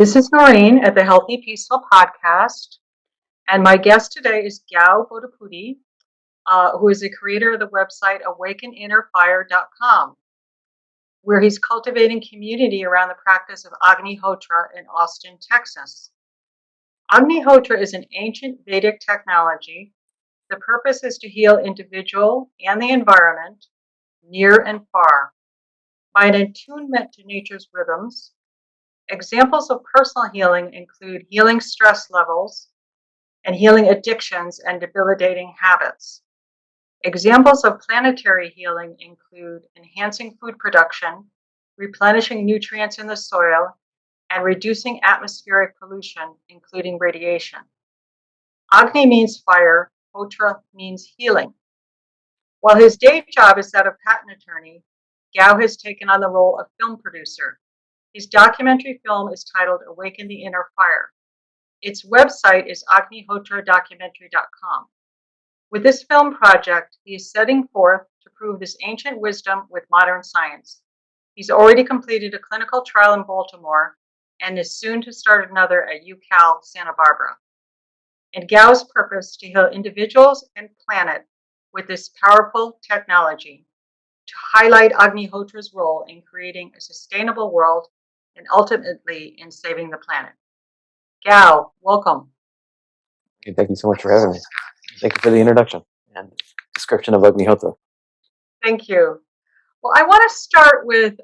This is Noreen at the Healthy Peaceful Podcast, and my guest today is Gau Bodepudi, who is the creator of the website awakeninnerfire.com, where he's cultivating community around the practice of Agnihotra in Austin, Texas. Agnihotra is an ancient Vedic technology. The purpose is to heal individual and the environment, near and far, by an attunement to nature's rhythms. Examples of personal healing include healing stress levels and healing addictions and debilitating habits. Examples of planetary healing include enhancing food production, replenishing nutrients in the soil, and reducing atmospheric pollution, including radiation. Agni means fire, Hotra means healing. While his day job is that of patent attorney, Gau has taken on the role of film producer. His documentary film is titled Awaken the Inner Fire. Its website is agnihotradocumentary.com. With this film project, he is setting forth to prove this ancient wisdom with modern science. He's already completed a clinical trial in Baltimore and is soon to start another at UCal Santa Barbara. And Gau's purpose to heal individuals and planet with this powerful technology, to highlight Agnihotra's role in creating a sustainable world and ultimately in saving the planet. Gau, welcome. Okay, thank you so much for having me. Thank you for the introduction and description of Agnihotra. Thank you. Well, I want to start with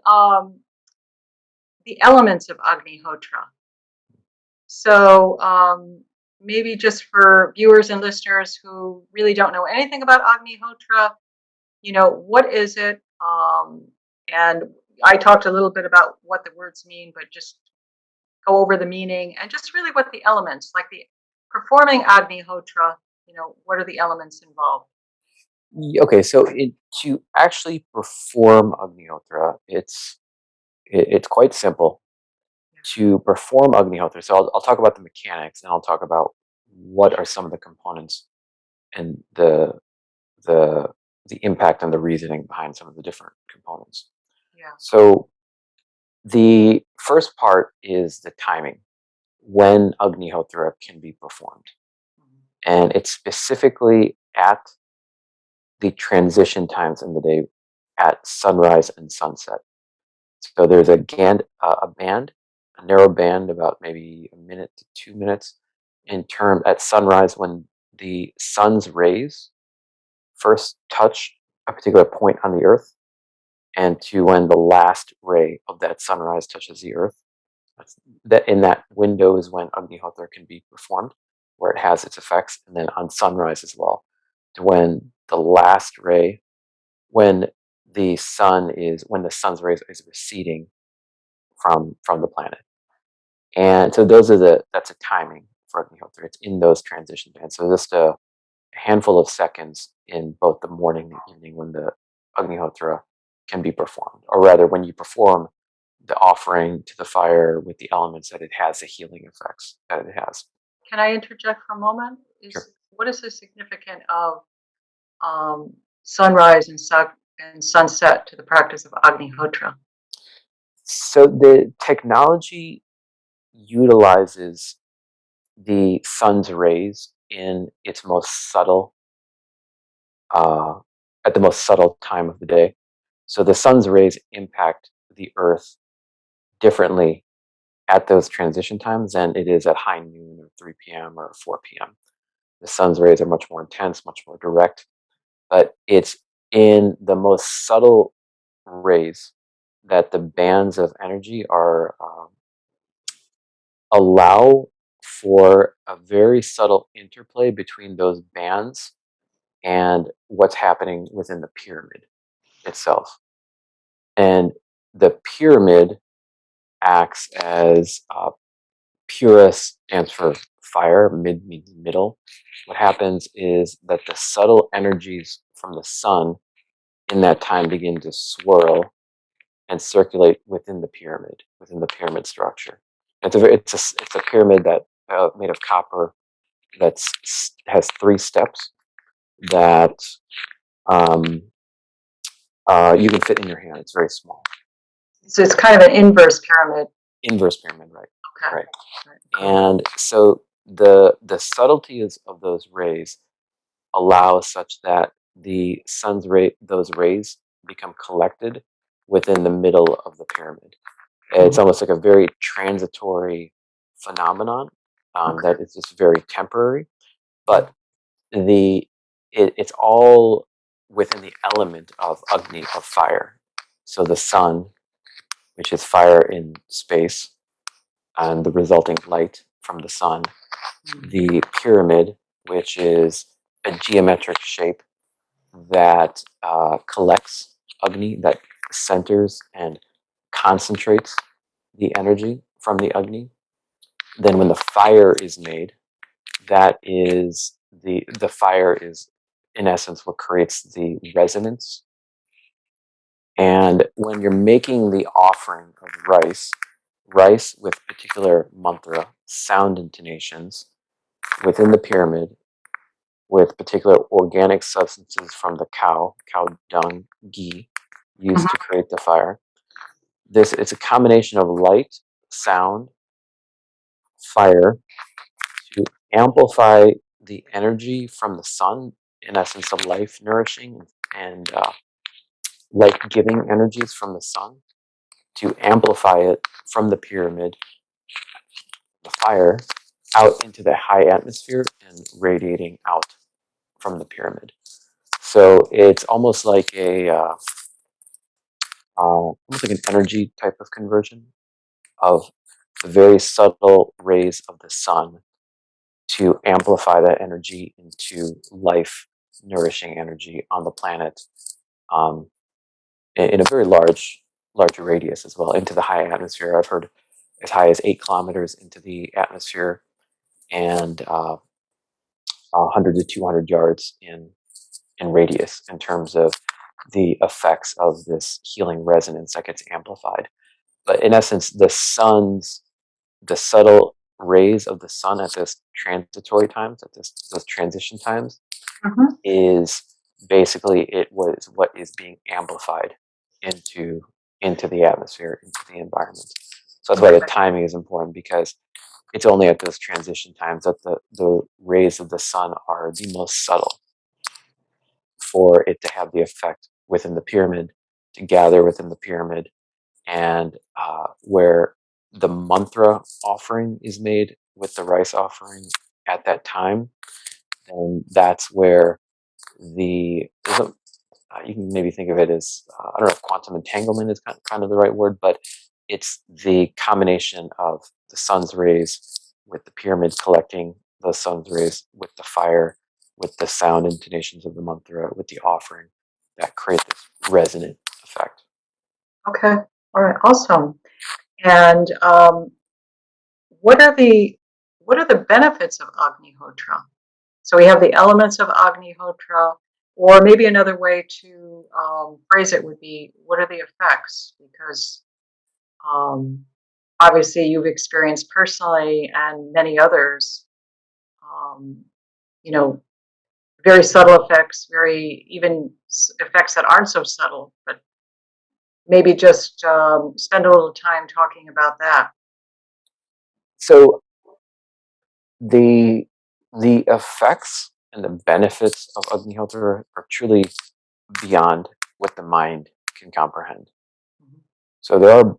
the elements of Agnihotra. So maybe just for viewers and listeners who really don't know anything about Agnihotra, what is it? And I talked a little bit about what the words mean, but just go over the meaning and just really what the elements, like the performing Agnihotra, what are the elements involved? Okay, so to actually perform Agnihotra, it's quite simple. To perform Agnihotra, so I'll talk about the mechanics, and I'll talk about what are some of the components and the impact and the reasoning behind some of the different components. Yeah. So the first part is the timing, when Agnihotra can be performed. And it's specifically at the transition times in the day at sunrise and sunset. So there's a narrow band, about maybe a minute to 2 minutes at sunrise, when the sun's rays first touch a particular point on the earth, and to when the last ray of that sunrise touches the earth. In that window is when Agnihotra can be performed, where it has its effects, and then on sunrise as well, to when the last ray, when the sun's rays is receding from the planet. And so that's a timing for Agnihotra. It's in those transition bands. So just a handful of seconds in both the morning and evening when the Agnihotra can be performed, or rather when you perform the offering to the fire with the elements, that it has the healing effects that it has. Can I interject for a moment? Sure. What is the significance of sunrise and sunset to the practice of Agnihotra? So the technology utilizes the sun's rays in its most subtle, at the most subtle time of the day. So the sun's rays impact the earth differently at those transition times than it is at high noon or 3 p.m. or 4 p.m. The sun's rays are much more intense, much more direct, but it's in the most subtle rays that the bands of energy allow for a very subtle interplay between those bands and what's happening within the pyramid itself. And the pyramid acts as Pura stands for fire, mid means middle. What happens is that the subtle energies from the sun in that time begin to swirl and circulate within the pyramid structure. It's a pyramid that made of copper that has 3 steps that you can fit in your hand. It's very small. So it's kind of an inverse pyramid. Inverse pyramid, right? Okay. right? Right. And so the subtleties of those rays allow such that the sun's those rays become collected within the middle of the pyramid. It's almost like a very transitory phenomenon that is just very temporary, but it's all within the element of Agni, of fire. So the sun, which is fire in space, and the resulting light from the sun, the pyramid, which is a geometric shape that collects Agni, that centers and concentrates the energy from the Agni. Then when the fire is made, that is the fire is in essence what creates the resonance. And when you're making the offering of rice with particular mantra sound intonations within the pyramid with particular organic substances from the cow dung, ghee, used to create the fire. This it's a combination of light, sound, fire to amplify the energy from the sun, in essence, of life nourishing and life giving energies from the sun, to amplify it from the pyramid, the fire, out into the high atmosphere and radiating out from the pyramid. So it's almost like an energy type of conversion of the very subtle rays of the sun to amplify that energy into life nourishing energy on the planet, um, in a very large radius as well, into the high atmosphere. I've heard as high as 8 kilometers into the atmosphere and 100 to 200 yards in radius in terms of the effects of this healing resonance that gets amplified. But in essence, the subtle rays of the sun at this transitory times, at those transition times, Mhm. is basically it was what is being amplified into into the atmosphere, into the environment. So that's why the Okay. timing is important because it's only at those transition times that the rays of the sun are the most subtle for it to have the effect within the pyramid, to gather within the pyramid, and where the mantra offering is made with the rice offering at that time, then that's where you can maybe think of it as I don't know if quantum entanglement is kind of the right word, but it's the combination of the sun's rays with the pyramid collecting the sun's rays with the fire, with the sound intonations of the mantra, with the offering that create this resonant effect. Okay. All right. Awesome. And what are the benefits of Agnihotra? So we have the elements of Agnihotra, or maybe another way to phrase it would be, what are the effects? Because um, obviously you've experienced personally, and many others, um, you know, very subtle effects, very even effects that aren't so subtle, but maybe just spend a little time talking about that. So the the effects and the benefits of Agnihotra are truly beyond what the mind can comprehend. Mhm. So there are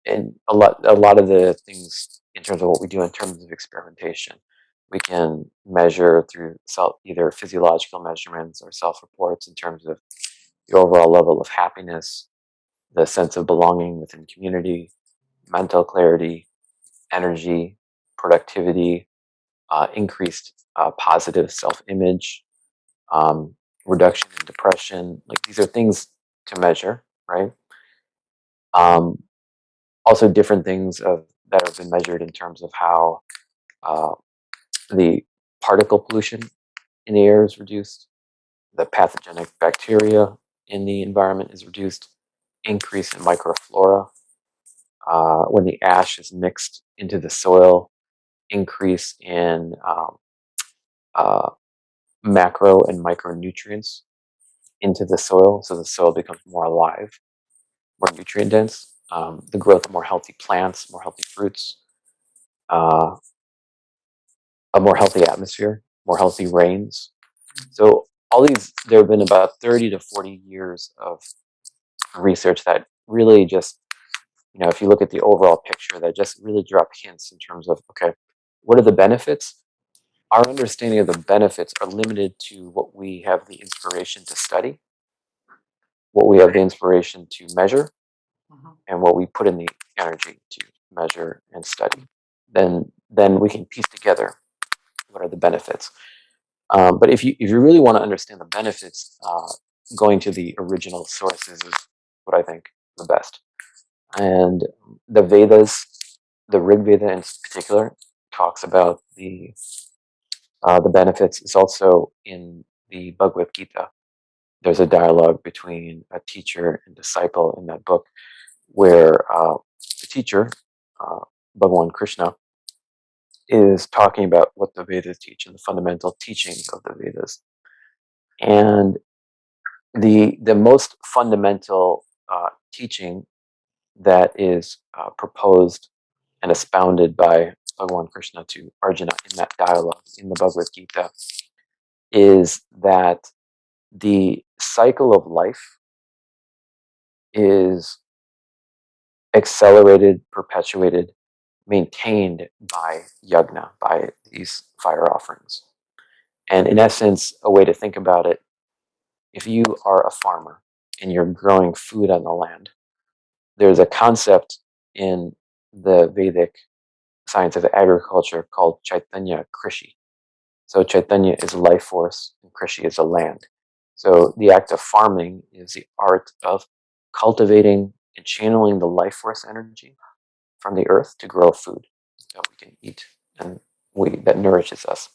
and a lot of the things in terms of what we do in terms of experimentation, we can measure through either physiological measurements or self-reports in terms of the overall level of happiness, the sense of belonging within community, mental clarity, energy, productivity, increased positive self-image, um, reduction in depression. Like these are things to measure, right? Um, Also, different things that have been measured in terms of how uh, the particle pollution in the air is reduced, the pathogenic bacteria in the environment is reduced, increase in microflora when the ash is mixed into the soil, increase in uh, macro and micronutrients into the soil, so the soil becomes more alive, more nutrient dense. The growth of more healthy plants, more healthy fruits, uh, a more healthy atmosphere, more healthy rains. So all these, there have been about 30 to 40 years of research that really just, if you look at the overall picture, that just really drop hints in terms of, okay, what are the benefits? Our understanding of the benefits are limited to what we have the inspiration to study, what we have the inspiration to measure, and what we put in the energy to measure and study. Then we can piece together what are the benefits. But if you really want to understand the benefits, going to the original sources is what I think the best. And the Vedas, the Rig Veda in particular, talks about the benefits. It's also in the Bhagavad Gita. There's a dialogue between a teacher and disciple in that book, where the teacher, uh, Bhagawan Krishna, is talking about what the Vedas teach and the fundamental teachings of the Vedas. And the most fundamental teaching that is proposed and expounded by Bhagawan Krishna to Arjuna in that dialogue in the Bhagavad Gita is that the cycle of life is accelerated, perpetuated, maintained by yajna, by these fire offerings. And in essence, a way to think about it, if you are a farmer and you're growing food on the land, there's a concept in the Vedic science of agriculture called Chaitanya Krishi. So Chaitanya is life force and Krishi is a land. So the act of farming is the art of cultivating and channeling the life force energy from the earth to grow food that we can eat and that nourishes us.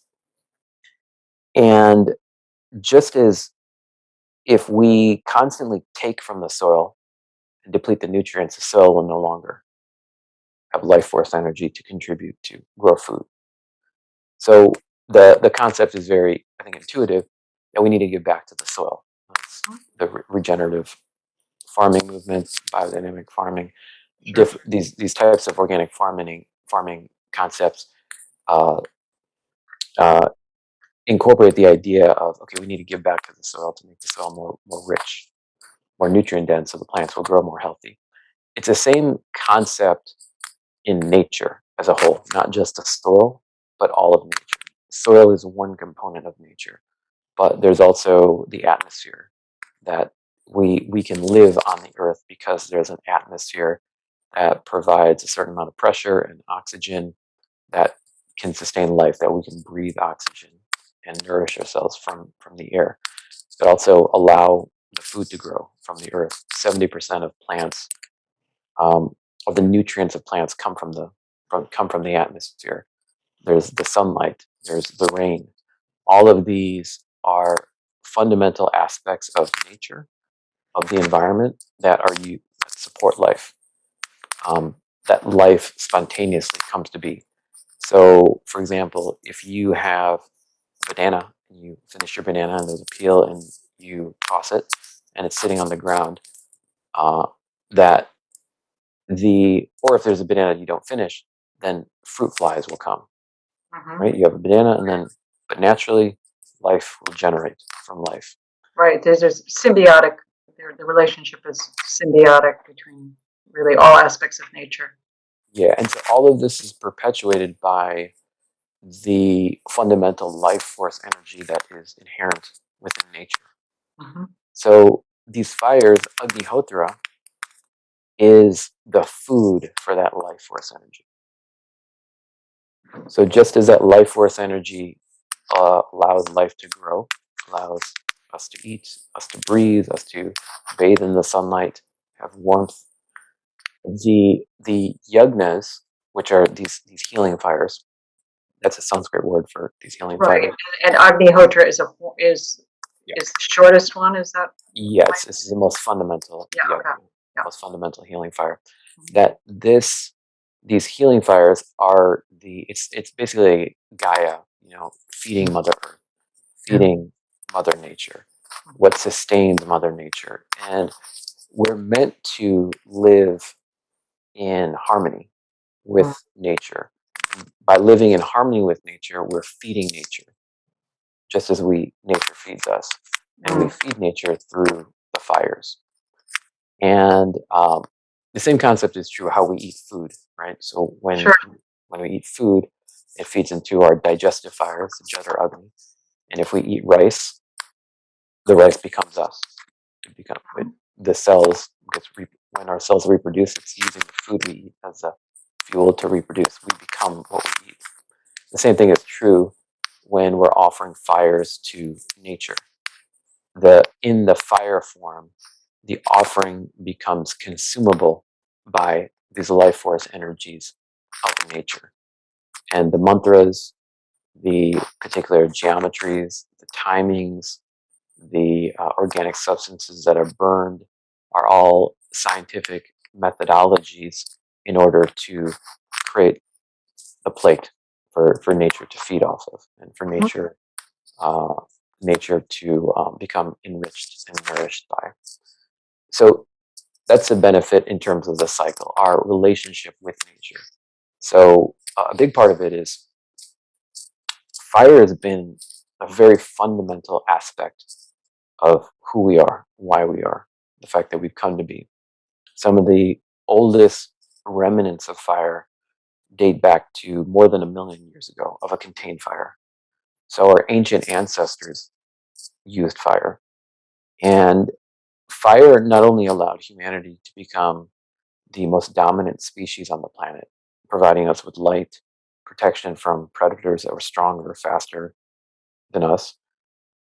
And just as if we constantly take from the soil and deplete the nutrients, the soil will no longer have life force energy to contribute to grow food. So the concept is very, I think, intuitive, that we need to give back to the soil. That's the regenerative farming movement, biodynamic farming, these types of organic farming concepts uh, uh, incorporate the idea of, okay, we need to give back to the soil to make the soil more rich, more nutrient dense, so the plants will grow more healthy. It's the same concept in nature as a whole, not just the soil, but all of nature. Soil is one component of nature, but there's also the atmosphere, that we can live on the earth because there's an atmosphere that provides a certain amount of pressure and oxygen that can sustain life, that we can breathe oxygen and nourish ourselves from the air, but also allow the food to grow from the earth. 70% of plants, of the nutrients of plants, come from the atmosphere. There's the sunlight, there's the rain. All of these are fundamental aspects of nature, of the environment, that that support life, that life spontaneously comes to be. So, for example, if you have a banana and you finish your banana and there's a peel and you toss it and it's sitting on the ground, that or if there's a banana you don't finish, then fruit flies will come, right? You have a banana, but naturally, life will generate from life. Right. There's symbiotic. The relationship is symbiotic between really all aspects of nature. Yeah, and so all of this is perpetuated by the fundamental life force energy that is inherent within nature. So these fires, Agnihotra, is the food for that life force energy. So just as that life force energy allows life to grow, allows us to eat, us to breathe, us to bathe in the sunlight, have warmth, the yagnas, which are these healing fires, that's a Sanskrit word for these healing fires. Right. And Agnihotra is the shortest one. Is that? Yes, this is the most fundamental. Most fundamental healing fire. That these healing fires are it's basically Gaia, feeding Mother Earth, feeding Mother Nature, what sustains Mother Nature, and we're meant to live in harmony with nature, by living in harmony with nature, we're feeding nature, just as nature feeds us, and we feed nature through the fires. And the same concept is true how we eat food, right? So Sure. when we eat food, it feeds into our digestive fires, the Jadar Agni. And if we eat rice, the rice becomes us. The cells when our cells reproduce, it's using the food we eat as a fuel to reproduce. We become what we eat. The same thing is true when we're offering fires to nature. In the fire form, the offering becomes consumable by these life force energies of nature. And the mantras, the particular geometries, the timings, the organic substances that are burned are all scientific methodologies in order to create a plate for nature to feed off of, and for uh, nature to become enriched and nourished by. So that's a benefit in terms of the cycle, our relationship with nature. So a big part of it is fire has been a very fundamental aspect of who we are, why we are, the fact that we've come to be. Some of the oldest remnants of fire date back to more than 1 million years ago of a contained fire. So our ancient ancestors used fire. And fire not only allowed humanity to become the most dominant species on the planet, providing us with light, protection from predators that were stronger, faster than us,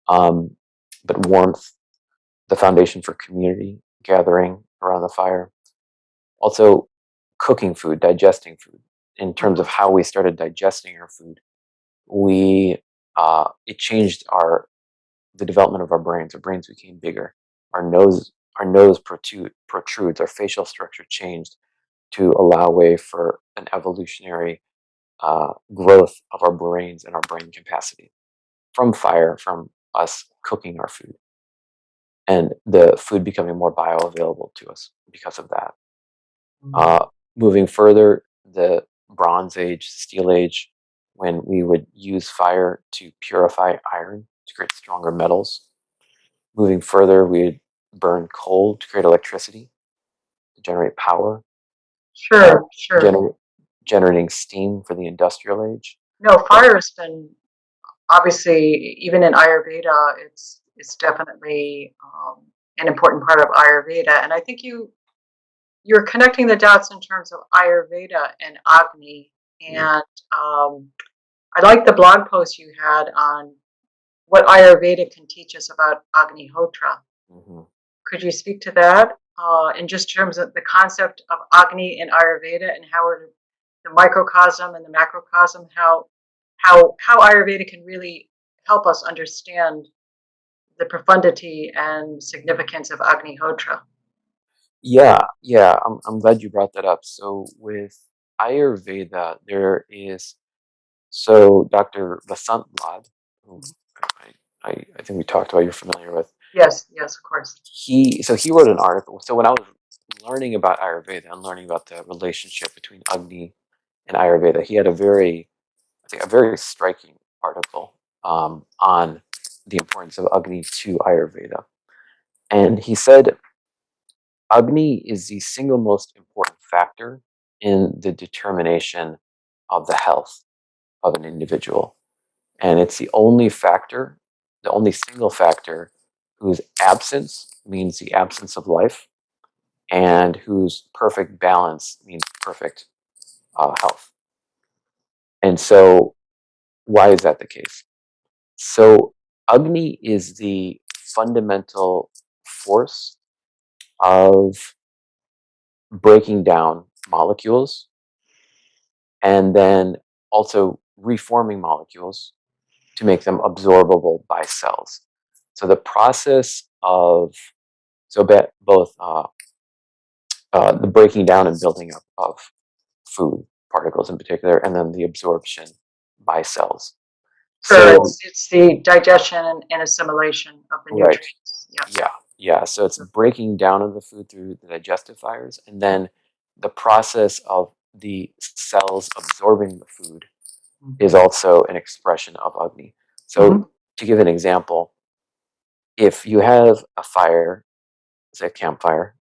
but warmth, the foundation for community gathering around the fire. Also, cooking food, digesting food. In terms of how we started digesting our food, it changed the development of our brains. Our brains became bigger. Our nose protrudes. Our facial structure changed to allow way for an evolutionary growth of our brains and our brain capacity from fire, from us cooking our food, and the food becoming more bioavailable to us because of that. Uh, Moving further, the Bronze Age, Steel Age, when we would use fire to purify iron to create stronger metals. Moving further, we'd burn coal to create electricity, to generate power, Sure, sure. generating steam for the Industrial Age. No, fire has been obviously, even in Ayurveda, it's definitely an important part of Ayurveda, and I think you're connecting the dots in terms of Ayurveda and Agni. And I like the blog post you had on what Ayurveda can teach us about Agnihotra. Mm-hmm. Could you speak to that in just terms of the concept of Agni in Ayurveda and how the microcosm and the macrocosm, how Ayurveda can really help us understand the profundity and significance of Agnihotra? Yeah. I'm glad you brought that up. So with Ayurveda, Dr. Vasant Lad, who I think we talked about, you're familiar with. Yes, yes, of course. He wrote an article. So when I was learning about Ayurveda and learning about the relationship between Agni and Ayurveda, he had a very striking article on the importance of Agni to Ayurveda. And he said Agni is the single most important factor in the determination of the health of an individual. And it's the only single factor whose absence means the absence of life, and whose perfect balance means perfect health. And so, why is that the case? So, Agni is the fundamental force of breaking down molecules and then also reforming molecules to make them absorbable by cells. So the process of both the breaking down and building up of food particles in particular, and then the absorption by cells. Sure, So it's the digestion and assimilation of the right, nutrients. Yeah. yeah. So it's breaking down of the food through the digestive fibers, and then the process of the cells absorbing the food is Mhm. also an expression of Agni. So, to give an example, if you have a fire, say a campfire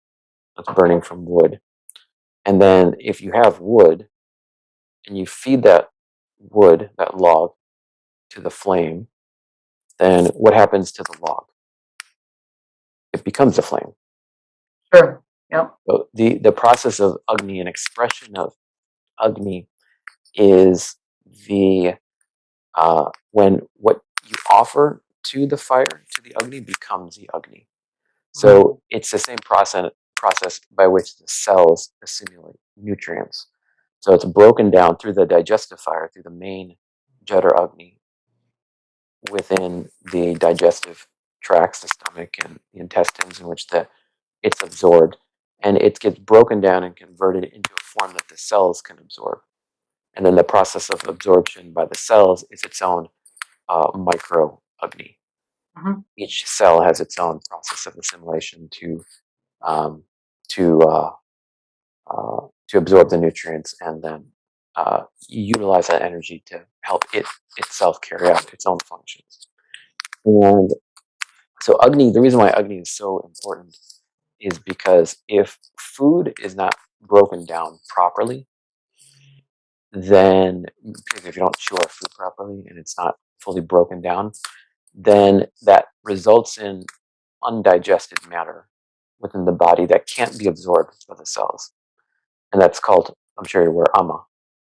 that's burning from wood, and then if you have wood and you feed that wood, that log, to the flame, then what happens to the log? It becomes a flame. Sure. Yep. So the process of Agni, an expression of Agni, is the when what you offer to the fire, to the Agni, becomes the Agni. Mhm. So it's the same process by which the cells assimilate nutrients. So it's broken down through the digestive fire, through the main Jఠra Agni within the digestive tracts, the stomach and the intestines, in which it's absorbed, and it gets broken down and converted into a form that the cells can absorb. And then the process of absorption by the cells is its own micro Agni. Mhm. Each cell has its own process of assimilation um, to uh, to absorb the nutrients and then utilize that energy to help it itself carry out its own functions. And so Agni, the reason why Agni is so important is because if food is not broken down properly, then because if you don't chew our food properly and it's not fully broken down, then that results in undigested matter within the body that can't be absorbed by the cells. And that's called, I'm sure you're aware, ama.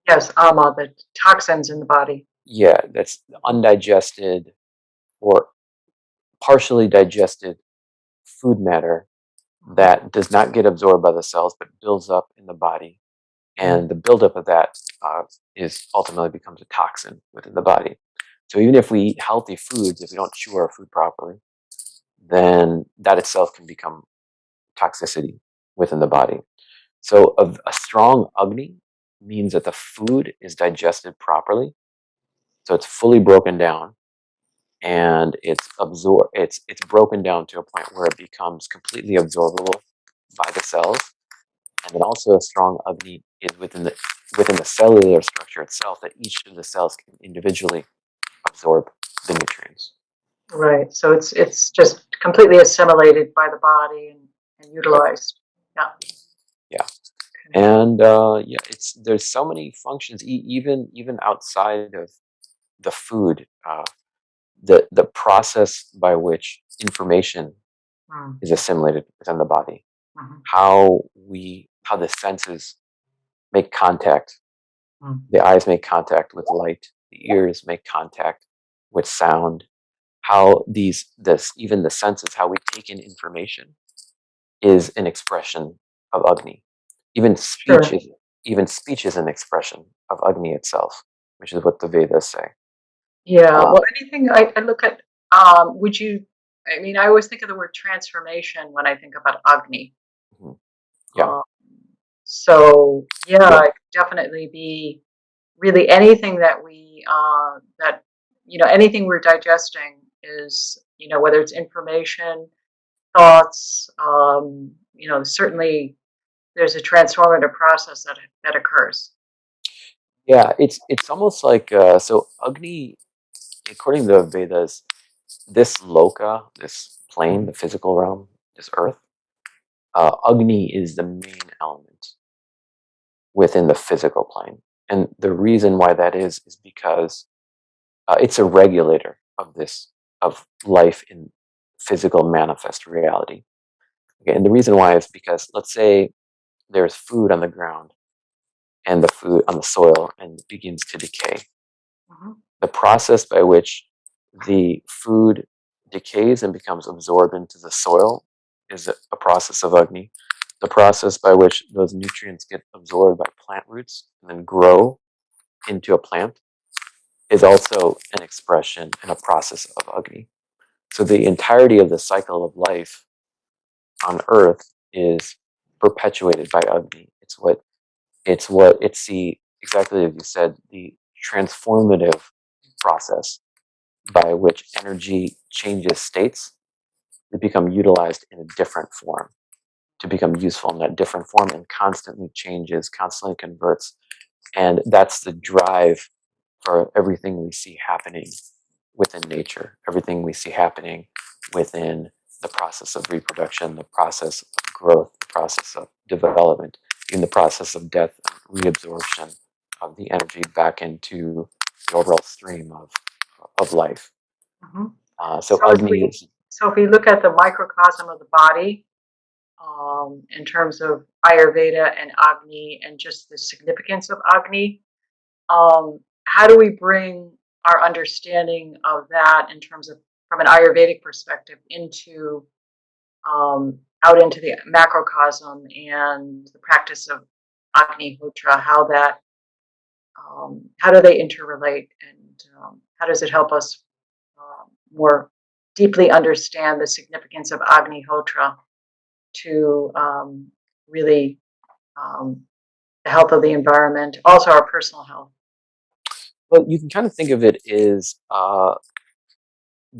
Yes, ama, the toxins in the body. Yeah, that's undigested or partially digested food matter Mhm. that does not get absorbed by the cells but builds up in the body. And the buildup of that is ultimately becomes a toxin within the body. So even if we eat healthy foods, if we don't chew our food properly, then that itself can become toxicity within the body. So a strong Agni means that the food is digested properly, so it's fully broken down and it's absorbed. It's broken down to a point where it becomes completely absorbable by the cells. And then also a strong Agni is within the cellular structure itself, that each of the cells can individually absorb the nutrients. Right. So it's just completely assimilated by the body and Right. utilized. Yeah. Yeah. Okay. And yeah, it's there's so many functions, even outside of the food. The process by which information Mm. is assimilated within the body, Mhm. how the senses make contact. Mm. The eyes make contact with light. The ears make contact with sound. How this even the senses, how we take in information, is an expression of Agni. Even speech Sure. is even speech is an expression of Agni itself, which is what the Vedas say. Yeah. Uh, Well, anything I look at, would you, I mean, I always think of the word transformation when I think about Agni. mhm, yeah, Um, so yeah, yeah, it could definitely be really anything that that, anything we're digesting is, whether it's information, thoughts, certainly there's a transformative process that occurs. yeah. It's almost like so Agni, according to the Vedas, this loka, this plane, the physical realm, this earth, Agni is the main element within the physical plane. And the reason why that is because it's a regulator of of life in physical manifest reality. Okay, and the reason why is because let's say there's food on the ground and the food on the soil and it begins to decay. Mhm. The process by which the food decays and becomes absorbed into the soil is a process of Agni. The process by which those nutrients get absorbed by plant roots and then grow into a plant is also an expression and a process of Agni. So the entirety of the cycle of life on Earth is perpetuated by Agni. It's the exactly as you said, the transformative process by which energy changes states to become utilized in a different form. to become useful in that different form and constantly changes, constantly converts. And that's the drive for everything we see happening within nature, everything we see happening within the process of reproduction, the process of growth, the process of development, in the process of death, reabsorption of the energy back into the overall stream of life. Hmm. So So if Agni we is, look at the microcosm of the body, in terms of Ayurveda and Agni and just the significance of Agni, how do we bring our understanding of that in terms of from an Ayurvedic perspective into out into the macrocosm and the practice of Agnihotra? How do they interrelate, and how does it help us more deeply understand the significance of Agnihotra to really um, the health of the environment, also our personal health? well, you can kind of think of it as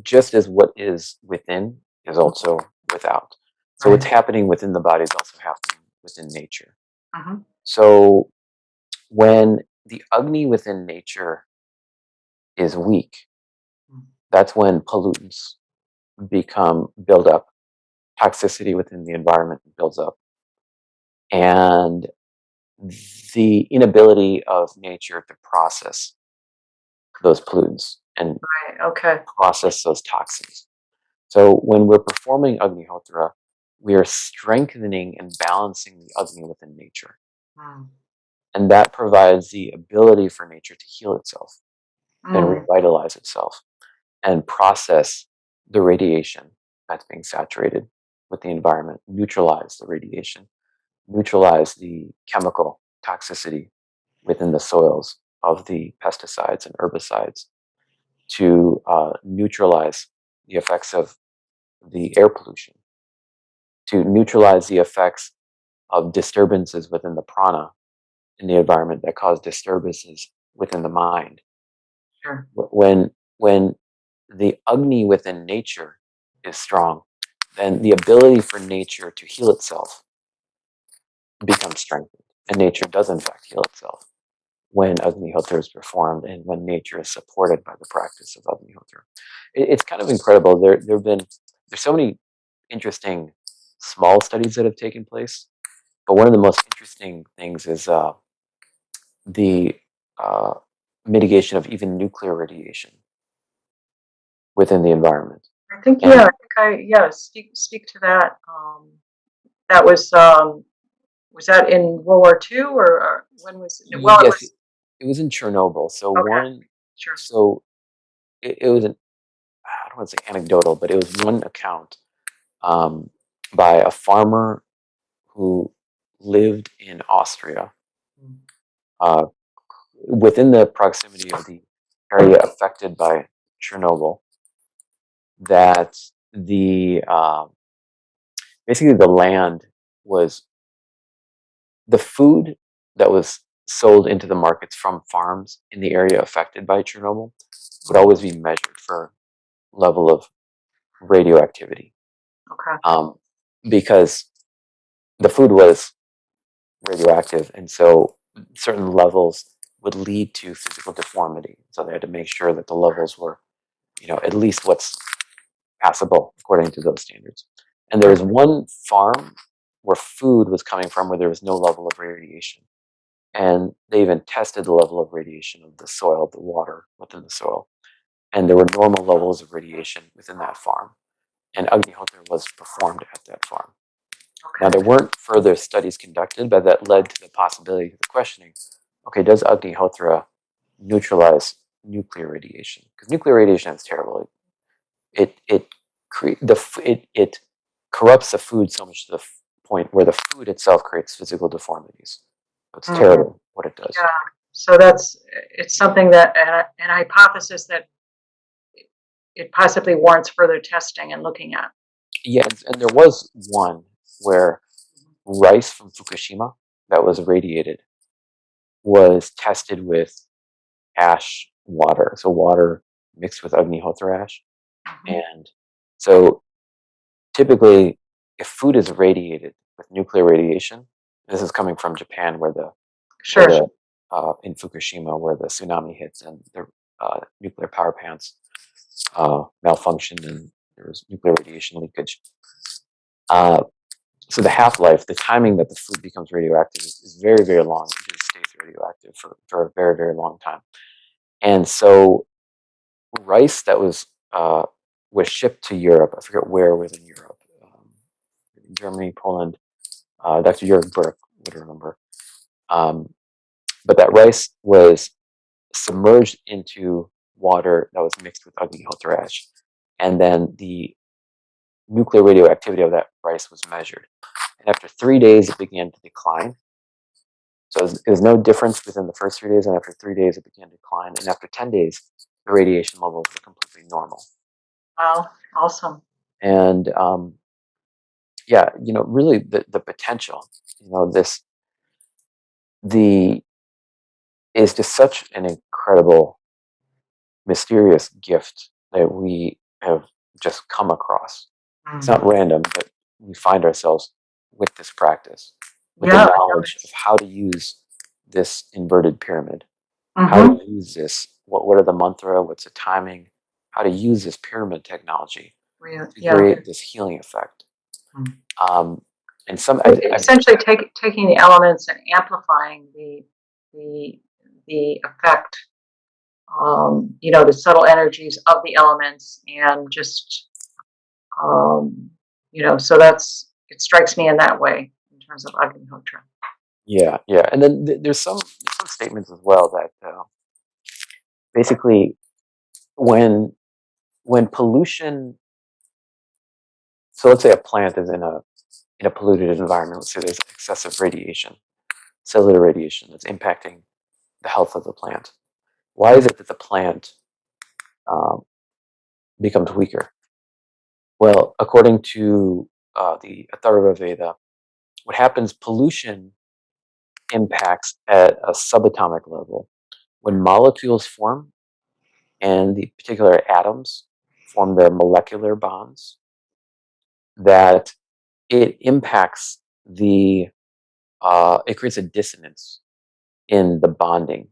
just as what is within is also without. So what's Right. happening within the body is also happening within nature. Hmm. So when the Agni within nature is weak, that's when pollutants build up, toxicity within the environment builds up, and the inability of nature to process those pollutants and Right. Okay. process those toxins. So when we're performing Agnihotra, we are strengthening and balancing the Agni within nature. Mm. And that provides the ability for nature to heal itself and Mm. revitalize itself and process the radiation that's being saturated with the environment, neutralize the radiation, neutralize the chemical toxicity within the soils of the pesticides and herbicides, to neutralize the effects of the air pollution, to neutralize the effects of disturbances within the prana in the environment that cause disturbances within the mind. Sure. When the Agni within nature is strong, then the ability for nature to heal itself becomes strengthened, and nature does in fact heal itself when Agnihotra is performed and when nature is supported by the practice of Agnihotra. It's kind of incredible. There's so many interesting small studies that have taken place, but one of the most interesting things is the uh, mitigation of even nuclear radiation within the environment. I think And yeah. Speak to that. That was that in World War II, or when was it? Well, it yes, was it was in Chernobyl. okay. Sure. So it was an, I don't want to say anecdotal, but it was one account um, by a farmer who lived in Austria, uh, within the proximity of the area affected by Chernobyl, that the basically the land was the food that was sold into the markets from farms in the area affected by Chernobyl would Mm. always be measured for level of radioactivity, Okay. um, because the food was radioactive, and so certain levels would lead to physical deformity. So they had to make sure that the levels were, at least what's passable according to those standards. And there Right. was one farm where food was coming from where there was no level of radiation. And they even tested the level of radiation of the soil, the water within the soil. And there were normal levels of radiation within that farm. And Agnihotra was performed at that farm. Now, Okay. there weren't further studies conducted, but that led to the possibility of the questioning, okay, does Agnihotra neutralize nuclear radiation? Because nuclear radiation is terrible. It it corrupts the food so much to the point where the food itself creates physical deformities. It's Mm. terrible what it does. Yeah. So it's something that an hypothesis that it possibly warrants further testing and looking at. Yeah, and there was one where rice from Fukushima that was irradiated was tested with ash water, so water mixed with Agnihotra ash. Mhm. And so typically, if food is irradiated with nuclear radiation. This is coming from Japan, where Sure. in Fukushima, where the tsunami hits and the nuclear power plants malfunctioned and there was nuclear radiation leakage. So the half-life, the timing that the food becomes radioactive is very, very long. It just stays radioactive for a very, very long time. And so rice that was shipped to Europe, I forget where within Europe, Germany, Poland, Dr. Jörg Burke would remember. But that rice was submerged into water that was mixed with Agnihotra ash. And then the nuclear radioactivity of that rice was measured. And after 3 days, it began to decline. So it was no difference within the first 3 days. And after 3 days, it began to decline. And after 10 days, the radiation levels were completely normal. Wow, awesome. And yeah, really the potential, is just such an incredible, mysterious gift that we have just come across. It's not random, but we find ourselves with this practice, with the knowledge of how to use this inverted pyramid, how to use this, what are the mantra, what's the timing, how to use this pyramid technology to create this healing effect. And essentially taking the elements and amplifying the effect, the subtle energies of the elements, and just so it strikes me in that way in terms of Agnihotra. Yeah, and then there's some statements as well that basically when pollution, so let's say a plant is in a polluted environment, let's say there's excessive radiation, cellular radiation that's impacting the health of the plant. Why is it that the plant becomes weaker? Well, according to the Ayurveda, what happens, pollution impacts at a subatomic level. When molecules form and the particular atoms form their molecular bonds, that it impacts it creates a dissonance in the bonding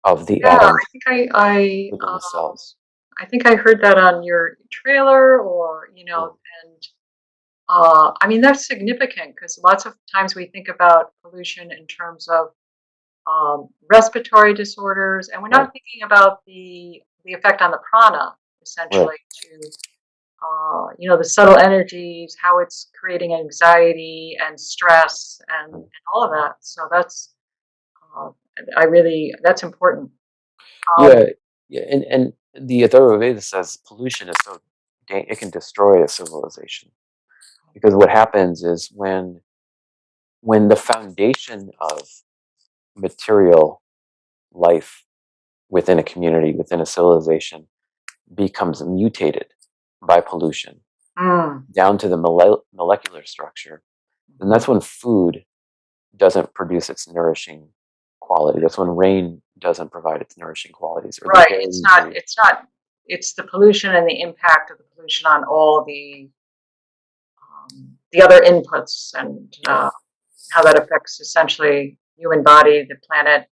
of the atoms within the cells. I think I heard that on your trailer, or and I mean that's significant because lots of times we think about pollution in terms of respiratory disorders, and we're not thinking about the effect on the prana, essentially, to the subtle energies, how it's creating anxiety and stress and all of that. So that's that's important. Yeah, and the Ayurveda says pollution is it can destroy a civilization, because what happens is when the foundation of material life within a community, within a civilization, becomes mutated by pollution down to the molecular structure, then that's when food doesn't produce its nourishing quality. That's when rain doesn't provide its nourishing qualities. Right. It's not. It's the pollution and the impact of the pollution on all the other inputs, and how that affects essentially human body, the planet.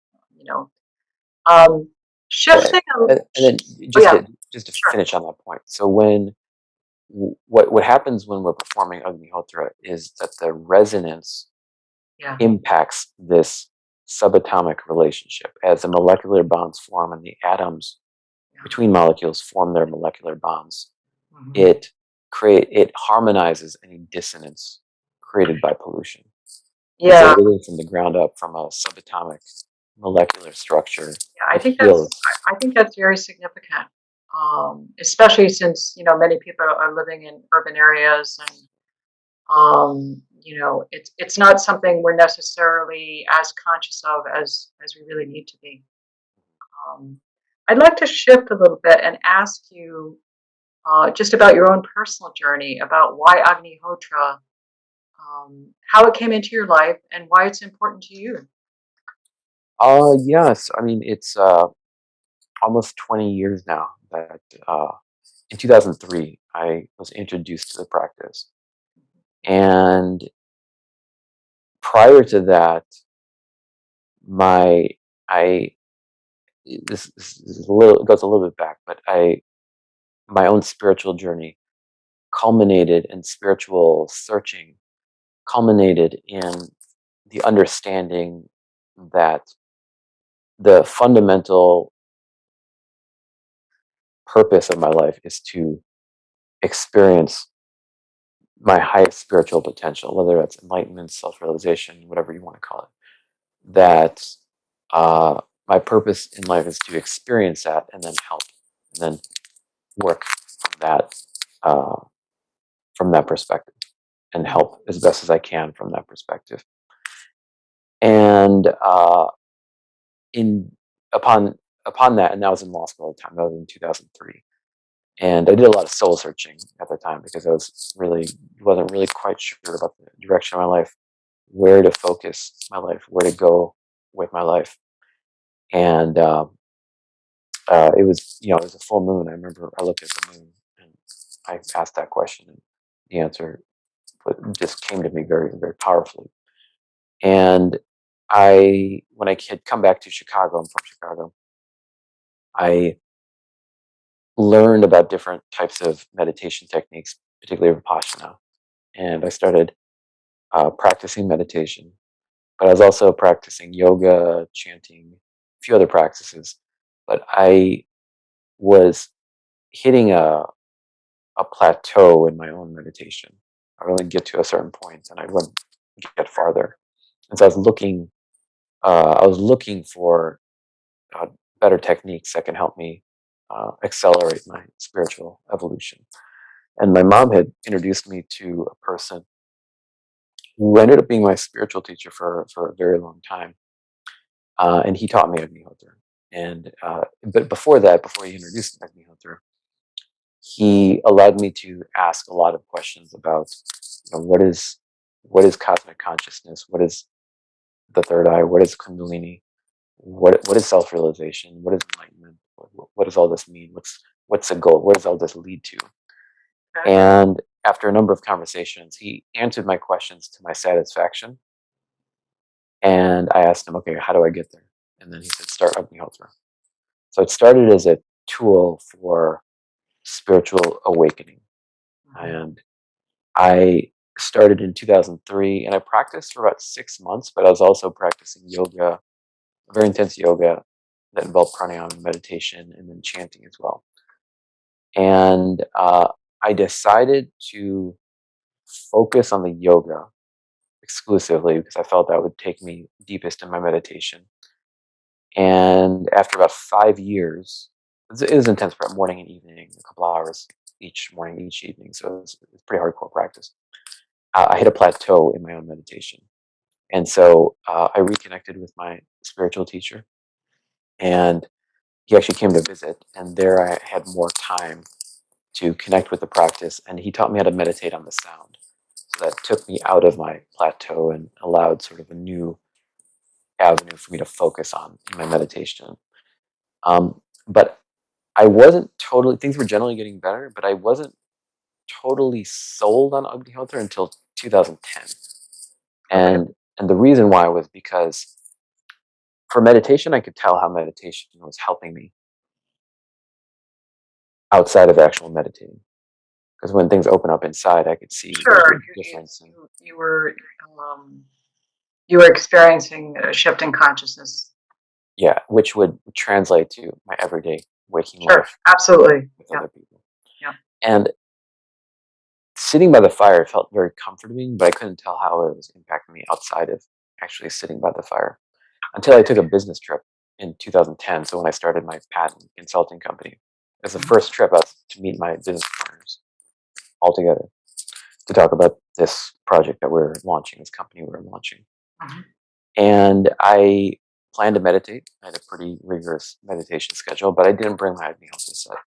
Shifting. And then just to finish on that point. So what happens when we're performing Agnihotra is that the resonance impacts this subatomic relationship as the molecular bonds form and the atoms between molecules form their molecular bonds. It harmonizes any dissonance created by pollution. So really from the ground up, from a subatomic molecular structure. I think that's very significant, especially since many people are living in urban areas, and it's not something we're necessarily as conscious of as we really need to be. I'd like to shift a little bit and ask you just about your own personal journey, about why Agnihotra, how it came into your life, and why it's important to you. Yes. I mean, it's almost 20 years now that in 2003, I was introduced to the practice. And prior to that, my I this is a little goes a little bit back, but I my own spiritual journey culminated in spiritual searching, culminated in the understanding that the fundamental purpose of my life is to experience my highest spiritual potential, whether that's enlightenment, self-realization, whatever you want to call it. That uh, my purpose in life is to experience that and then help, and then work uh, from that perspective, and help as best as I can from that perspective. And in upon upon that, and that was in law school at the time. That was in 2003. And I did a lot of soul searching at the time because I wasn't really quite sure about the direction of my life, where to focus my life, where to go with my life. And it was a full moon. I remember I looked at the moon and I asked that question, and the answer just came to me very, very powerfully. And when I had come back to Chicago, I'm from Chicago, I learned about different types of meditation techniques, particularly Vipassana. And I started practicing meditation, but I was also practicing yoga, chanting, a few other practices. But I was hitting a plateau in my own meditation. I would only get to a certain point, and I wouldn't get farther. And so I was looking for uh, better techniques that can help me accelerate my spiritual evolution. And my mom had introduced me to a person who ended up being my spiritual teacher for a very long time. And he taught me Agnihotra. And but before that, before he introduced me to Agnihotra, he allowed me to ask a lot of questions about, what is cosmic consciousness, what is the third eye, what is Kundalini, what is self realization, what is enlightenment, what does all this mean, what's the goal, where does all this lead to? Okay. And after a number of conversations, he answered my questions to my satisfaction. And I asked him, okay, how do I get there? And then he said, start Agnihotra. So it started as a tool for spiritual awakening. And I started in 2003, and I practiced for about 6 months, but I was also practicing yoga, very intense yoga that involved pranayama and meditation, and then chanting as well. And I decided to focus on the yoga exclusively because I felt that would take me deepest in my meditation. And after about 5 years, it was intense, for morning and evening, a couple hours each morning, each evening. So it was pretty hardcore practice. I hit a plateau in my own meditation. And so I reconnected with my spiritual teacher, and he actually came to visit. And there I had more time to connect with the practice. And he taught me how to meditate on the sound. So that took me out of my plateau and allowed sort of a new avenue for me to focus on in my meditation. But I wasn't totally, things were generally getting better, but I wasn't totally sold on Agnihotra until 2010. Okay. And the reason why was because for meditation, I could tell how meditation was helping me outside of actual meditating. Because when things open up inside, I could see the Sure. big difference. And Um, you were experiencing a shift in consciousness. yeah, which would translate to my everyday waking Sure. life Absolutely. with Yeah. other people. Yeah. And sitting by the fire felt very comforting, but I couldn't tell how it was impacting me outside of actually sitting by the fire until I took a business trip in 2010. So when I started my patent consulting company, it was the first trip out to meet my business partners all together to talk about this project that we're launching, this company we're launching. Mhm. And I planned to meditate. I had a pretty rigorous meditation schedule, but I didn't bring my Agnihotra set.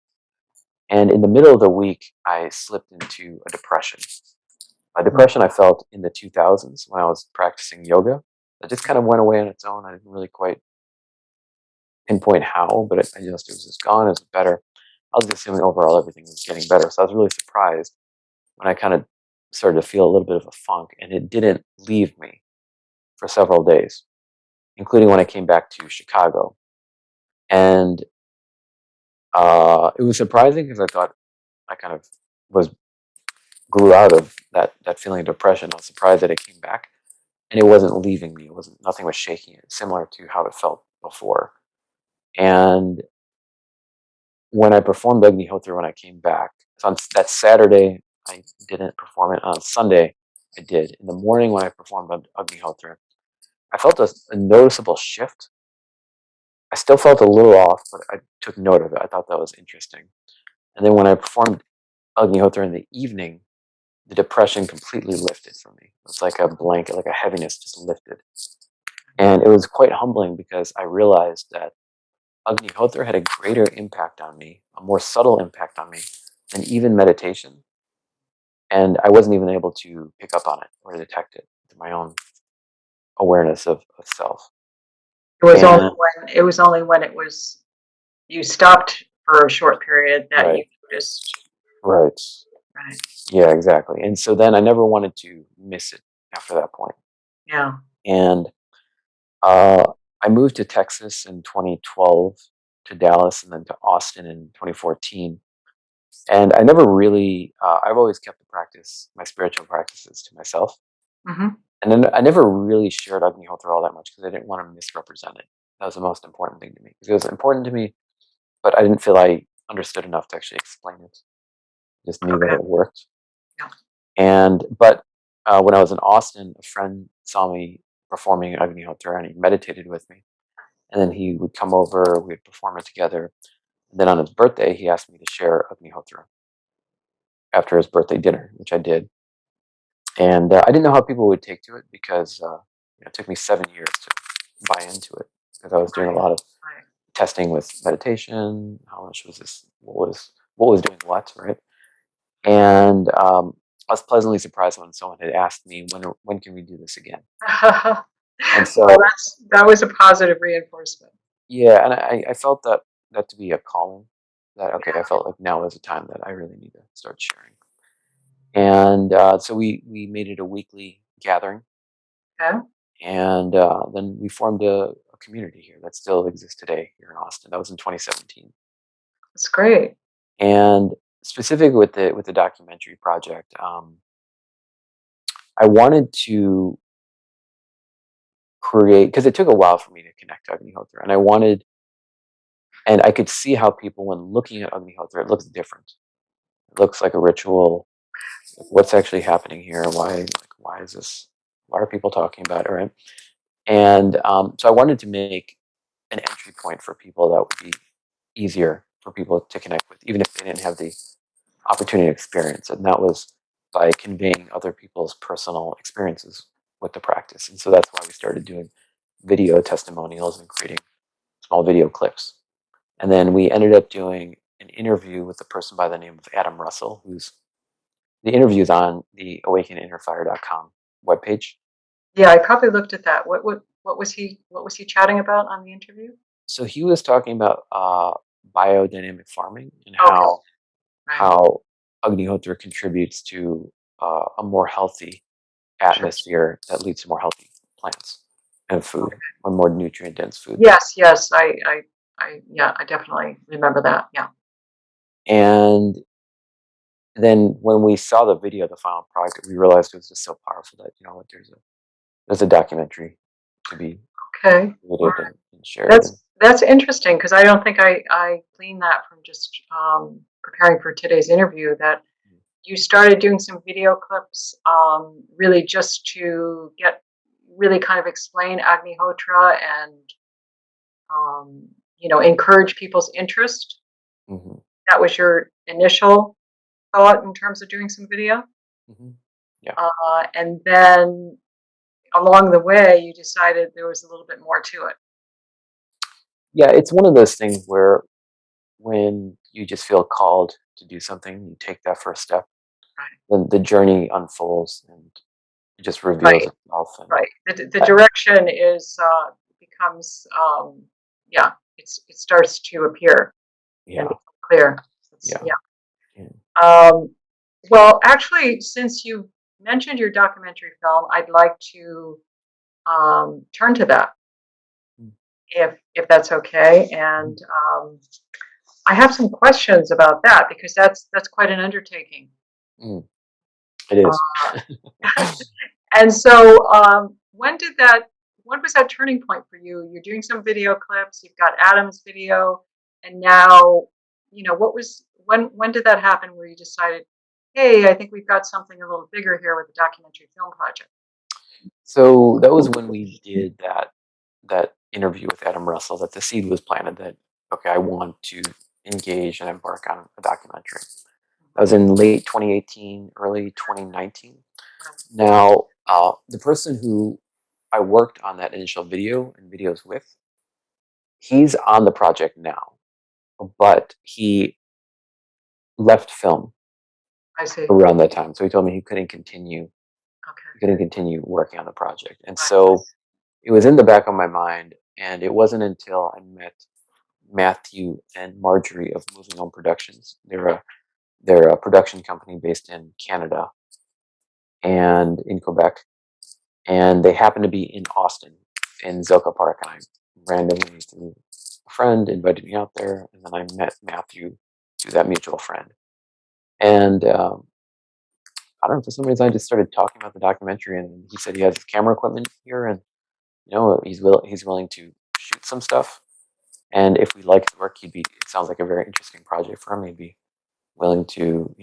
And in the middle of the week, I slipped into a depression. A depression I felt in the 2000s when I was practicing yoga. That just kind of went away on its own. I didn't really quite pinpoint how, but it was just gone. It was better. I was assuming overall everything was getting better. So I was really surprised when I kind of started to feel a little bit of a funk, and it didn't leave me. for several days, including when I came back to Chicago. And it was surprising because I thought I kind of was grew out of that feeling of depression. I was surprised that it came back, and it wasn't leaving me. It wasn't nothing was shaking it, similar to how it felt before. And when I performed Agnihotra when I came back, so on that Saturday I didn't perform it. On Sunday I did. In the morning when I performed Agnihotra, I felt a noticeable shift. I still felt a little off, but I took note of it. I thought that was interesting. And then when I performed Agnihotra in the evening, the depression completely lifted from me. It was like a blanket, like a heaviness just lifted. And it was quite humbling because I realized that Agnihotra had a greater impact on me, a more subtle impact on me than even meditation. And I wasn't even able to pick up on it or detect it through my own awareness of self. And It was only when it was you stopped for a short period that right, you noticed. right. Right. Yeah, exactly. And so then I never wanted to miss it after that point. Yeah. And uh, I moved to Texas in 2012, to Dallas, and then to Austin in 2014. And I never really, I've always kept the practice, my spiritual practices to myself. Hmm. And then I never really shared Agnihotra all that much because I didn't want to misrepresent it. That was the most important thing to me. Because it was important to me, but I didn't feel I understood enough to actually explain it. Just knew that Okay. it worked. Yeah. But when I was in Austin, a friend saw me performing Agnihotra and he meditated with me. And then he would come over, we'd perform it together. And then on his birthday, he asked me to share Agnihotra after his birthday dinner, which I did. And I didn't know how people would take to it because it took me 7 years to buy into it because I was doing a Right. lot of Right. testing with meditation. How much was this? What was doing what? Right. And I was pleasantly surprised when someone had asked me when can we do this again. And Well, so that was a positive reinforcement. yeah, and I felt that to be a calling. That okay, I felt like now is a time that I really need to start sharing. And so we made it a weekly gathering, Okay. and then we formed a community here that still exists today here in Austin. That was in 2017, That's great. and specifically with the documentary project, I wanted to create because it took a while for me to connect to Agnihotra, and I could see how people, when looking at Agnihotra, it looks different. It looks like a ritual. Like, what's actually happening here? Why is this? Why are people talking about it? Right? And so I wanted to make an entry point for people that would be easier for people to connect with, even if they didn't have the opportunity to experience it. And that was by conveying other people's personal experiences with the practice. And so that's why we started doing video testimonials and creating small video clips. And then we ended up doing an interview with a person by the name of Adam Russell, who's the interview's on the awakeninnerfire.com webpage. Yeah, I probably looked at that. What was he chatting about on the interview? So he was talking about biodynamic farming and Okay. Right. how Agnihotra contributes to a more healthy Sure. atmosphere that leads to more healthy plants and food, Okay. or more nutrient dense food. Yes. Yes. Yeah. I definitely remember that. Yeah. And then when we saw the video of the final product, we realized it was just so powerful that there's a documentary to be Okay. All created right. and shared. And That's interesting because I don't think I gleaned that from just preparing for today's interview. That you started doing some video clips, really just to get really kind of explain Agnihotra and encourage people's interest. mhm, That was your initial thought in terms of doing some video, mhm. Yeah, and then along the way, you decided there was a little bit more to it. yeah. It's one of those things where when you just feel called to do something, you take that first step, Right. then the journey unfolds and it just reveals Right. itself. And Right. The I, direction becomes yeah. It starts to appear and yeah, become clear. yeah, Yeah. yeah. Um, well, actually, since you mentioned your documentary film, I'd like to turn to that, Mm. if that's okay. And I have some questions about that because that's quite an undertaking. Mm. It is. And so, when was that turning point for you? You're doing some video clips, you've got Adam's video, and now, when did that happen where you decided, hey, I think we've got something a little bigger here with the documentary film project? So that was when we did that interview with Adam Russell, that the seed was planted that, okay, I want to engage and embark on a documentary. That was in late 2018, early 2019. Now, the person who I worked on that initial video and videos with, he's on the project now, but he left film I see. around that time. So he told me he couldn't continue Okay. working on the project. And Right. so it was in the back of my mind. And it wasn't until I met Matthew and Marjorie of Moving Home Productions. They're a production company based in Canada and in Quebec. And they happened to be in Austin in Zoka Park. And I randomly, through a friend, invited me out there. And then I met Matthew through that mutual friend. And I don't know, for some reason, I just started talking about the documentary. And he said he has his camera equipment here, and he's willing to shoot some stuff. And if we like his work, it sounds like a very interesting project for him. He'd be willing to,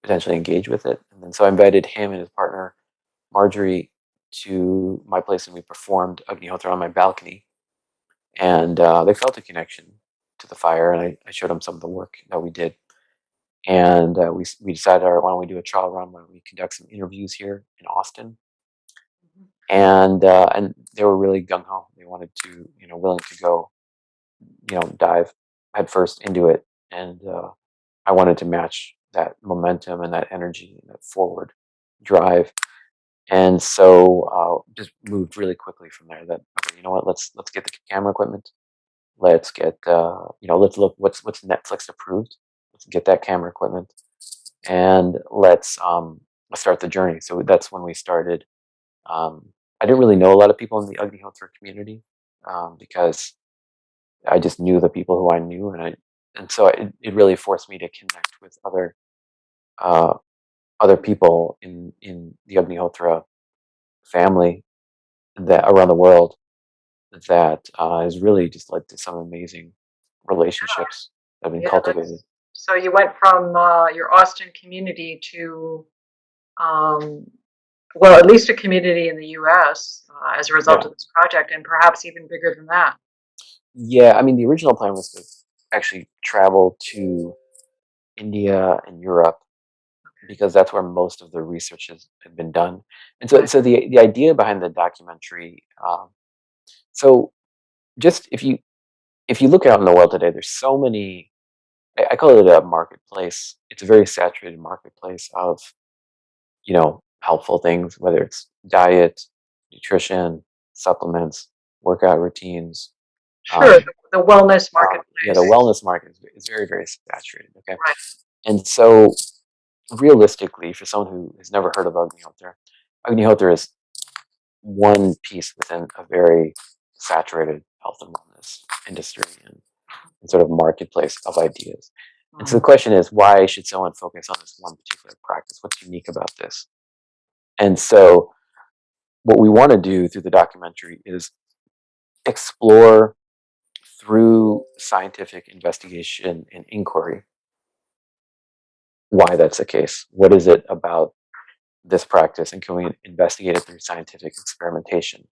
potentially engage with it. And then so I invited him and his partner, Marjorie, to my place, and we performed Agnihotra on my balcony. And they felt a connection to the fire, and I showed them some of the work that we did. And we decided, all right, why don't we do a trial run? Why don't we conduct some interviews here in Austin? And they were really gung ho. They wanted to, willing to go, dive headfirst into it. And I wanted to match that momentum and that energy and that forward drive. And so just moved really quickly from there. That, okay, you know what? Let's get the camera equipment. Let's get let's look what's Netflix approved. Let's get that camera equipment, and let's start the journey. So that's when we started. I didn't really know a lot of people in the Agnihotra community, because I just knew the people who I knew, and so it really forced me to connect with uh, other people in the Agnihotra family that around the world, that has really just led to some amazing relationships that have been Yeah, cultivated. so you went from your Austin community to, um, well, at least a community in the U.S. As a result Yeah, of this project, and perhaps even bigger than that. yeah. I mean, the original plan was to actually travel to India and Europe, because that's where most of the research had been done. And so, Right. so the idea behind the documentary, so just if you look out in the world today, there's so many. I call it a marketplace. It's a very saturated marketplace of helpful things, whether it's diet, nutrition, supplements, workout routines. Sure, Um, the wellness yeah, the marketplace. wellness market is very, very saturated. Okay, Right. and so realistically, for someone who has never heard of Agnihotra is one piece within a very saturated health and wellness industry, and sort of marketplace of ideas. And so the Mhm. question is, why should someone focus on this one particular practice? What's unique about this? And so what we want to do through the documentary is explore, through scientific investigation and inquiry, why that's the case. What is it about this practice, and can we investigate it through scientific experimentation?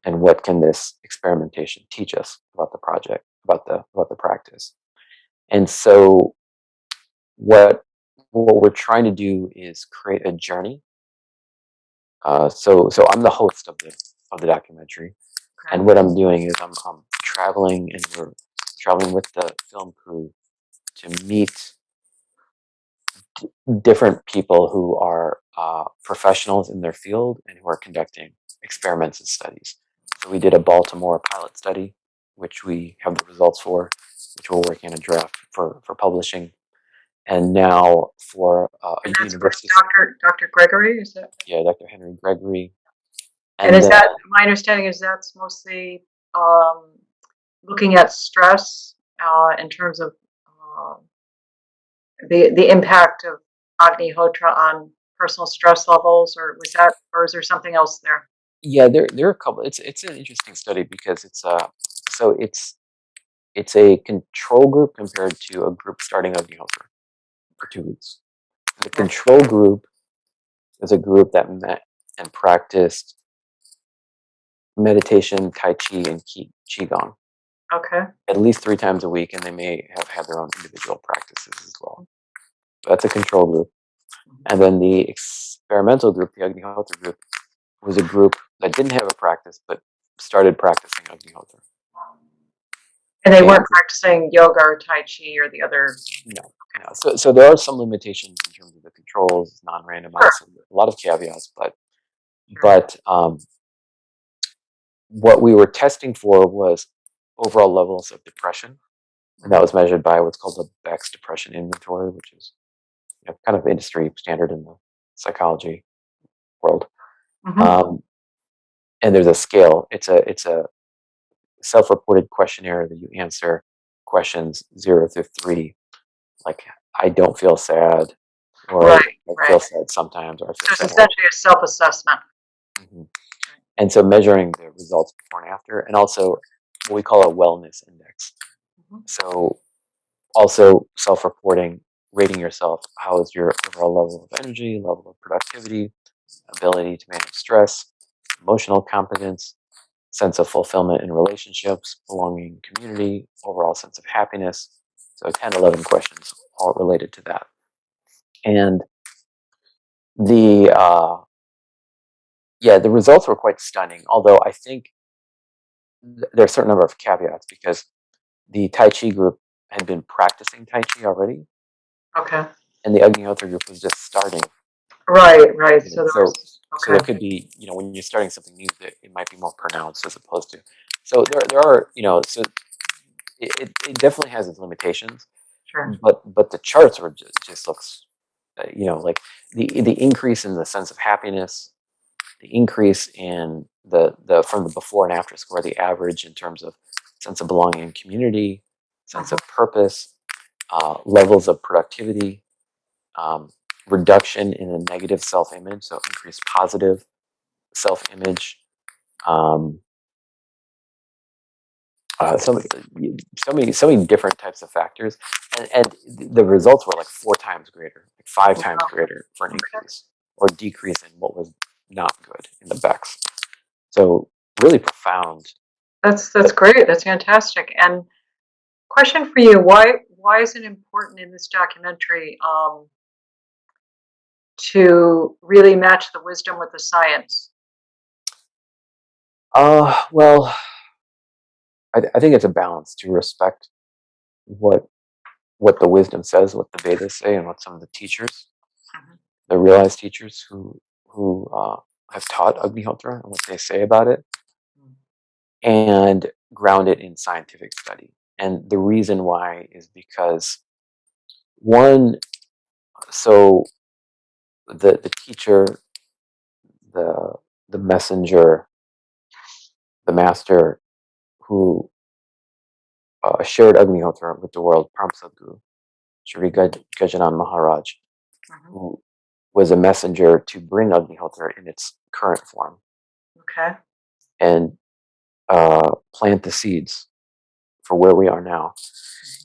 And what can this experimentation teach us about the project, about the practice? And so what we're trying to do is create a journey. So I'm the host of the documentary, Okay. and what I'm doing is I'm traveling, and we're traveling with the film crew to meet different people who are professionals in their field and who are conducting experiments and studies. So we did a Baltimore pilot study, which we have the results for, which we're working on a draft for publishing. And now for a And that's with university, Dr. Gregory, is that? yeah, Dr. Henry Gregory, And And is then, that my understanding is that's mostly um, looking at stress in terms of uh, the impact of Agnihotra on personal stress levels, or was that, or is there something else there? yeah, there are a couple. It's an interesting study because so it's a control group compared to a group starting Agnihotra for 2 weeks. The Yeah. control group is a group that met and practiced meditation, Tai Chi, and Qigong Okay. at least 3 times a week, and they may have had their own individual practices as well. That's a control group. And then the experimental group, the Agnihotra group, was a group that didn't have a practice but started practicing Agnihotra. And they And weren't practicing yoga or Tai Chi or the other. no, no. So there are some limitations in terms of the controls, Sure. non-randomized, and a lot of caveats. But Sure. but what we were testing for was overall levels of depression, and that was measured by what's called the Beck's Depression Inventory, which is kind of industry standard in the psychology world. Mm-hmm. Um, and there's a scale. It's a self-reported questionnaire that you answer questions 0 through 3, like I don't feel sad, or Right. I feel Right. sad sometimes, or I feel So it's sad all essentially a self-assessment. the time. And so measuring the results before and after, and also what we call a wellness index. Mhm. So also self-reporting, rating yourself. How is your overall level of energy, level of productivity, ability to manage stress, emotional competence, sense of fulfillment in relationships, belonging in community, overall sense of happiness. So 10, 11 questions all related to that. And the the results were quite stunning. Although I think there are a certain number of caveats because the Tai Chi group had been practicing Tai Chi already, Okay. and the Agnihotra group was just starting. Right. Right. So there So, was. so there Okay. could be, when you're starting something new, that it might be more pronounced as opposed to. So there are, so it definitely has its limitations, Sure. but the charts were just looks, like the increase in the sense of happiness, the increase in the from the before and after score, the average in terms of sense of belonging in community, sense Mhm. of purpose, levels of productivity, um, reduction in a negative self-image, so increased positive self-image. Um, so many different types of factors, and the results were like 4 times greater, like 5 times Wow. greater for an Okay. increase or decrease in what was not good in the Becks. So really profound. That's great. That's fantastic. And question for you: why is it important in this documentary to really match the wisdom with the science? Well, I think it's a balance to respect what what the wisdom says, what the Vedas say, and what some of the teachers, Mhm. the realized teachers who have taught Agnihotra and what they say about it, and ground it in scientific study. And the reason why is because one, so the teacher, the the messenger, the master who shared Agnihotra with the world, Param Sadguru, Shri Gajanan Maharaj, Mhm. who was a messenger to bring Agnihotra in its current form Okay. and plant the seeds for where we are now.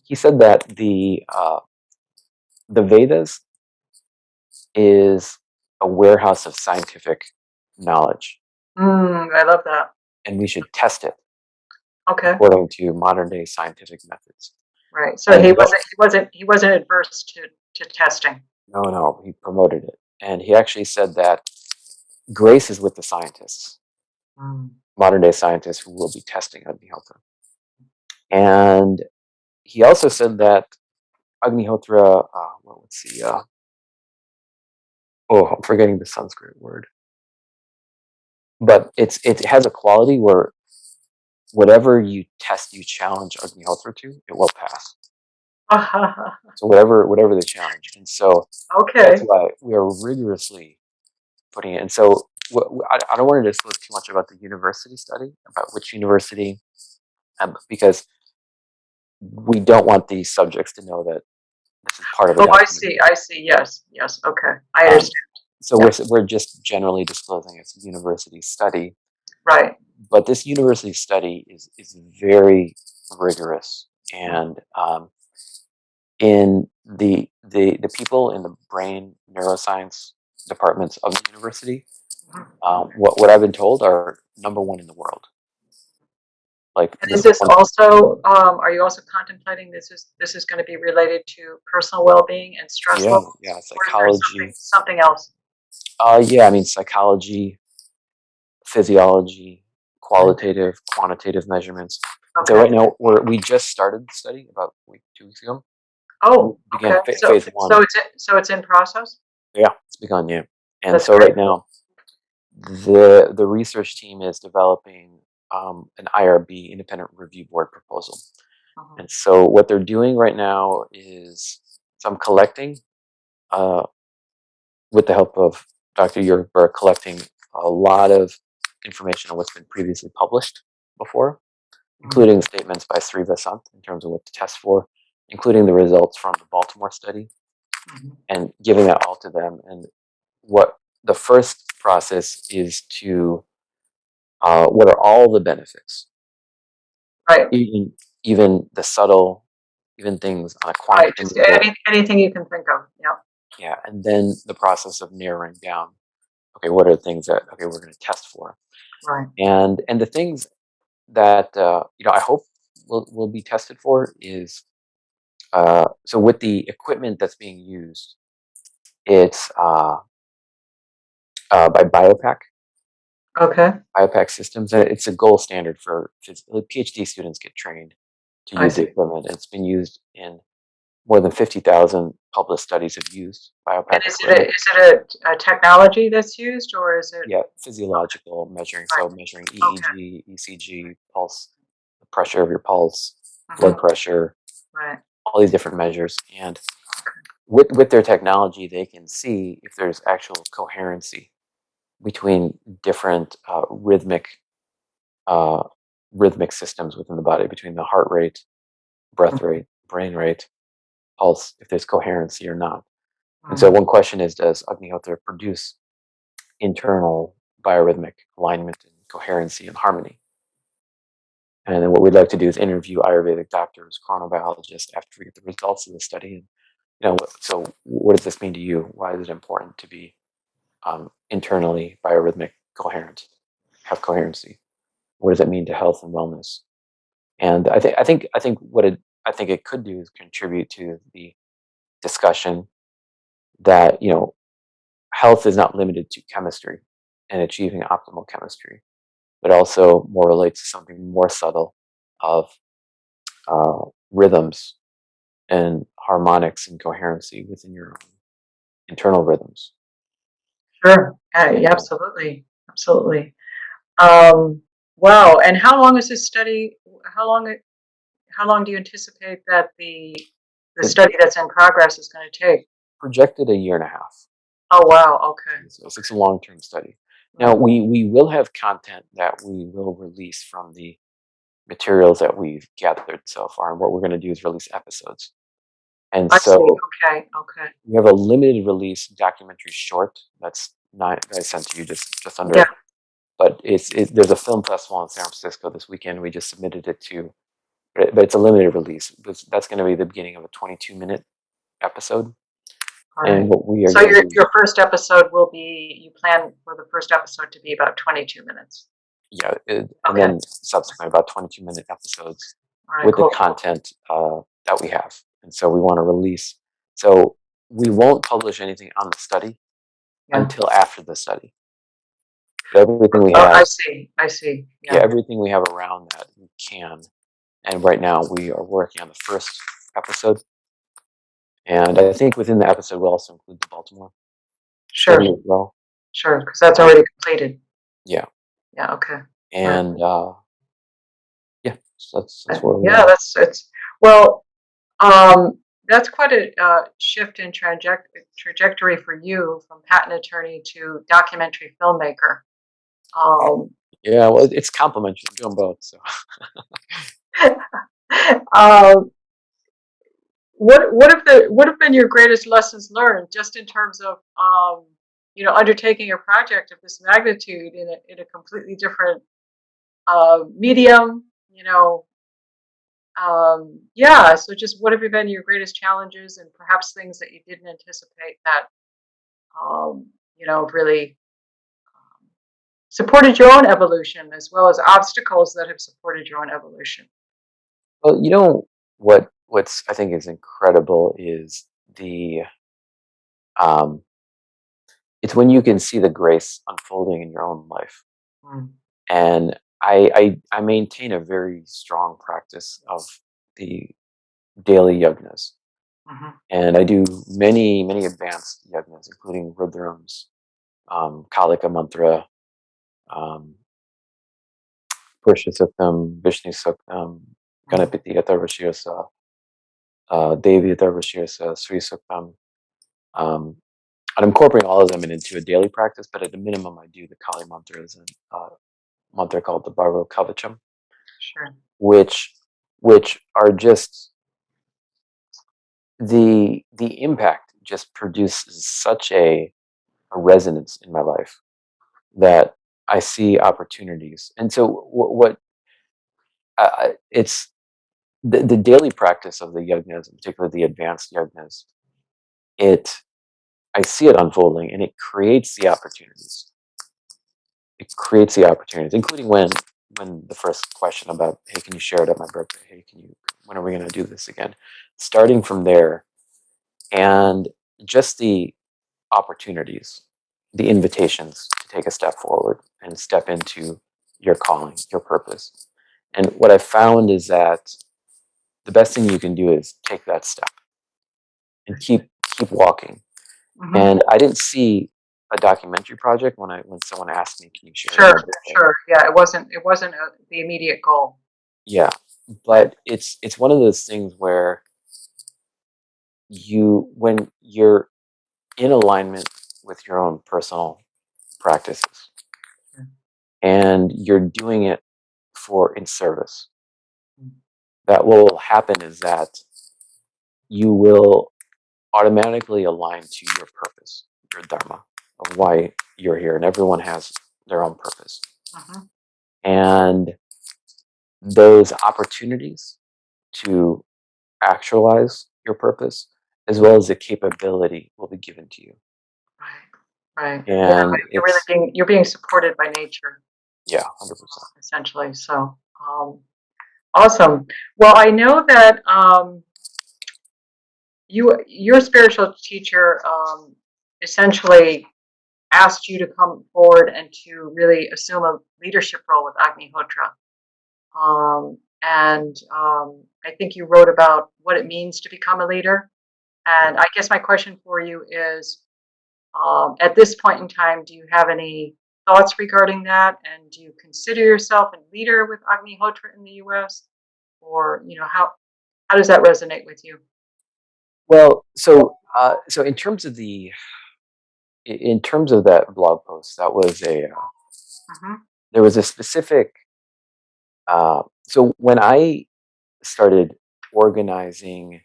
He said that the Vedas is a warehouse of scientific knowledge, I love that. and we should test it Okay. according to modern day scientific methods. Right. So And he he wasn't he wasn't he wasn't adverse to testing. no, he promoted it, and he actually said that grace is with the scientists, Mm. modern day scientists who will be testing Agnihotra. And he also said that Agnihotra, well, let's see, I'm forgetting the Sanskrit word, but it has a quality where whatever you test, you challenge Agnihotra to, it will pass. So whatever the challenge, and so that's Okay. why we are rigorously putting it. And so I don't want to disclose too much about the university study, about which university, because we don't want these subjects to know that this is part of a Oh, I document. see. I see. Yes. Yes. Okay. I Um, understand. so Yeah. we're just generally disclosing it's a university study, Right. but this university study is very rigorous, and in the people in the brain neuroscience departments of the university, what I've been told are number one in the world. Like And is this is this one. also, are you also contemplating this is going to be related to personal well-being and stress Yeah, levels, yeah, or is there something psychology. something else? Yeah, I mean psychology, physiology, Right. qualitative, quantitative measurements. And so Okay. right now we just started the study about 2 weeks ago. We Oh, began okay. phase one. So it's in process. Yeah, it's begun. Yeah, and That's so great. right now the research team is developing an IRB, independent review board proposal. Mhm. And so what they're doing right now is, so I'm collecting, uh, with the help of Dr. Yerber, collecting a lot of information on what's been previously published before, Mhm. including statements by Sri Vasant in terms of what to test for, including the results from the Baltimore study, Mhm. and giving that all to them. And what the first process is to, what are all the benefits, Right. even even the subtle, even things on a Right. quantum Just level. anything you can think of. Yeah. Yeah, and then the process of narrowing down. Okay, what are the things that we're going to test for, Right. and the things that I hope will be tested for is, so with the equipment that's being used, it's by Okay. IPAC Systems. And it's a gold standard for PhD students get trained to I use the see. equipment. It's been used in more than 50,000 published studies have used And BioPAC is it equipment. a technology that's used, or is it Yeah, physiological measuring, right? so measuring Okay. EEG, ECG, pulse, the pressure of your pulse, blood Mhm. pressure, Right. all these different measures. And Okay. with their technology, they can see if there's actual coherency between different uh, rhythmic systems within the body, between the heart rate, breath Mhm. rate, brain rate, pulse, if there's coherency or not. And so Mhm. one question is, does Agnihotra produce internal biorhythmic alignment and coherency and harmony? And then what we'd like to do is interview Ayurvedic doctors, chronobiologists after we get the results of the study. And, so what does this mean to you? Why is it important to be internally biorhythmic coherent, have coherency? What does it mean to health and wellness? And I think I think it could do is contribute to the discussion that health is not limited to chemistry and achieving optimal chemistry, but also more relates to something more subtle of uh, rhythms and harmonics and coherency within your own internal rhythms. Sure. Yeah, And absolutely. Absolutely. Um, wow. And how long is this study? How long? How long do you anticipate that the it study that's in progress is going to take? projected a year and a half. Oh, wow. Okay. So it's a long-term study. Now Right. we will have content that we will release from the materials that we've gathered so far, and what we're going to do is release episodes. And I see. so Okay. Okay. we have a limited release documentary short that's not that I sent to you just Yeah. under, but there's a film festival in San Francisco this weekend. We just submitted it to, but it's a limited release. That's going to be the beginning of a 22-minute episode. All And right. what we are So going to do, your first episode will be, you plan for the first episode to be about 22 minutes. yeah, and Okay. then subsequently about 22-minute episodes All right. with the Cool. content that we have. And so we want to release. So we won't publish anything on the study Yeah. until after the study. Everything we Oh, have, I see. I see. yeah, Yeah. everything we have around that we can. And right now we are working on the first episode. And I think within the episode we'll also include the Baltimore Sure. study as well. Sure. Because that's Um, already completed. yeah, Yeah. Okay. All right. and yeah, so that's where we Yeah. are. It's well. That's quite a shift in trajectory for you from patent attorney to documentary filmmaker. Um, Yeah, well, it's complementary. I'm doing both. So, um, what have been your greatest lessons learned, just in terms of undertaking a project of this magnitude in a completely different medium? Yeah. So, just what have been your greatest challenges, and perhaps things that you didn't anticipate that really supported your own evolution, as well as obstacles that have supported your own evolution? well, what's I think is incredible is the um, it's when you can see the grace unfolding in your own life. Mm. And I maintain a very strong practice of the daily yagnas. Mhm. And I do many advanced yagnas, including Rudrams, Kalika Mantra, um, Purusha Suktam, Vishnu Suktam, Mhm. Ganapati Atharvashirasa, Devi Atharvashirasa, Sri Suktam. Um, I'm incorporating all of them into a daily practice, but at the minimum, I do the Kali mantras and mantra called the Bharo Kavacham, Sure. which which are just the impact just produces such a resonance in my life that I see opportunities. And so what it's the daily practice of the yagnas, in particular the advanced yagnas, it I see it unfolding and it creates the opportunities. It creates the opportunities, including when the first question about, hey, can you share it at my birthday? Hey, can you when are we gonna do this again? Starting from there and just the opportunities, the invitations to take a step forward and step into your calling, your purpose. And what I found is that the best thing you can do is take that step and keep walking. Mhm. And I didn't see a documentary project when someone asked me, "Can you share it at Sure. my birthday?" Sure. Yeah. It wasn't the immediate goal. Yeah, Right. but it's one of those things where when you're in alignment with your own personal practices Mm. and you're doing it for in service, Mm. that will happen is that you will automatically align to your purpose, your dharma, of why you're here. And everyone has their own purpose. Mhm. And those opportunities to actualize your purpose, as well as the capability, will be given to you. Right. Right. Yeah. And it's, You're being supported by nature, yeah, 100%. essentially. So, awesome. Well, I know that your spiritual teacher essentially asked you to come forward and to really assume a leadership role with Agnihotra. And I think you wrote about what it means to become a leader. And I guess my question for you is, at this point in time, do you have any thoughts regarding that? And do you consider yourself a leader with Agnihotra in the U.S.? Or, how does that resonate with you? Well, so in terms of that blog post, that was Hmm. there was a specific. So when I started organizing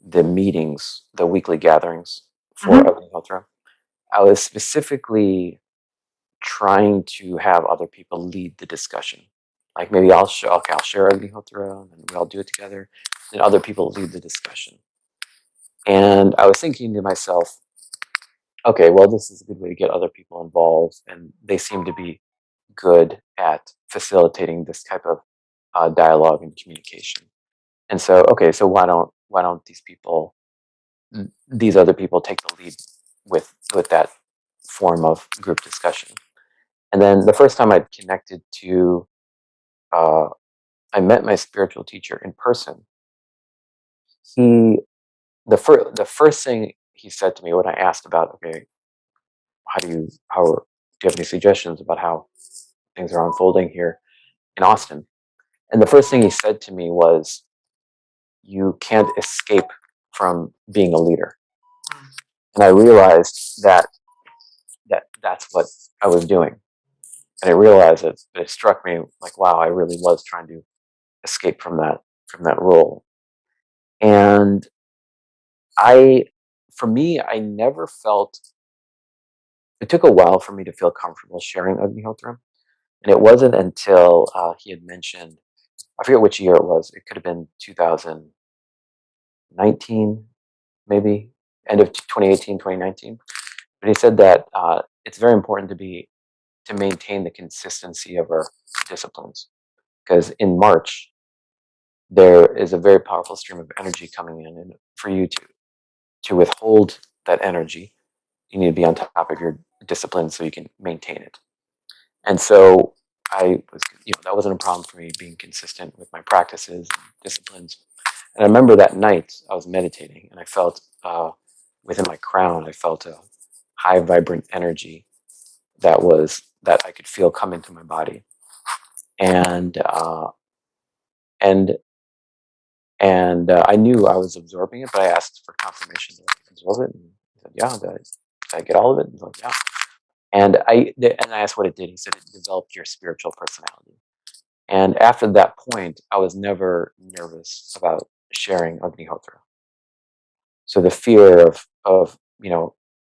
the meetings, the weekly gatherings for Hmm. Agnihotra, I was specifically trying to have other people lead the discussion. Like maybe I'll share Agnihotra and we all do it together. And other people lead the discussion. And I was thinking to myself, okay, well, this is a good way to get other people involved, and they seem to be good at facilitating this type of dialogue and communication. And so, okay, so why don't these other people take the lead with that form of group discussion? And then the first time I'd connected to, uh, I met my spiritual teacher in person. He the first thing he said to me when I asked about, okay, do you have any suggestions about how things are unfolding here in Austin? And the first thing he said to me was, "You can't escape from being a leader. Mm. And I realized that's what I was doing. And I realized it struck me like, wow, I really was trying to escape from that role. And I, for me, I never felt. It took a while for me to feel comfortable sharing Agnihotra, and it wasn't until he had mentioned, I forget which year it was. It could have been 2019, maybe end of 2018, 2019. But he said that it's very important to maintain the consistency of our disciplines, because in March there is a very powerful stream of energy coming in, and for you to withhold that energy, you need to be on top of your discipline so you can maintain it. And so I was, that wasn't a problem for me, being consistent with my practices and disciplines. And I remember that night I was meditating, and I felt within my crown, I felt a high vibrant energy that I could feel come into my body, and and I knew I was absorbing it, but I asked for confirmation that I absorb it, and he said, "Yeah, did I get all of it?" And he's like, "Yeah." And I asked what it did. He said it developed your spiritual personality. And after that point, I was never nervous about sharing Agnihotra. So the fear of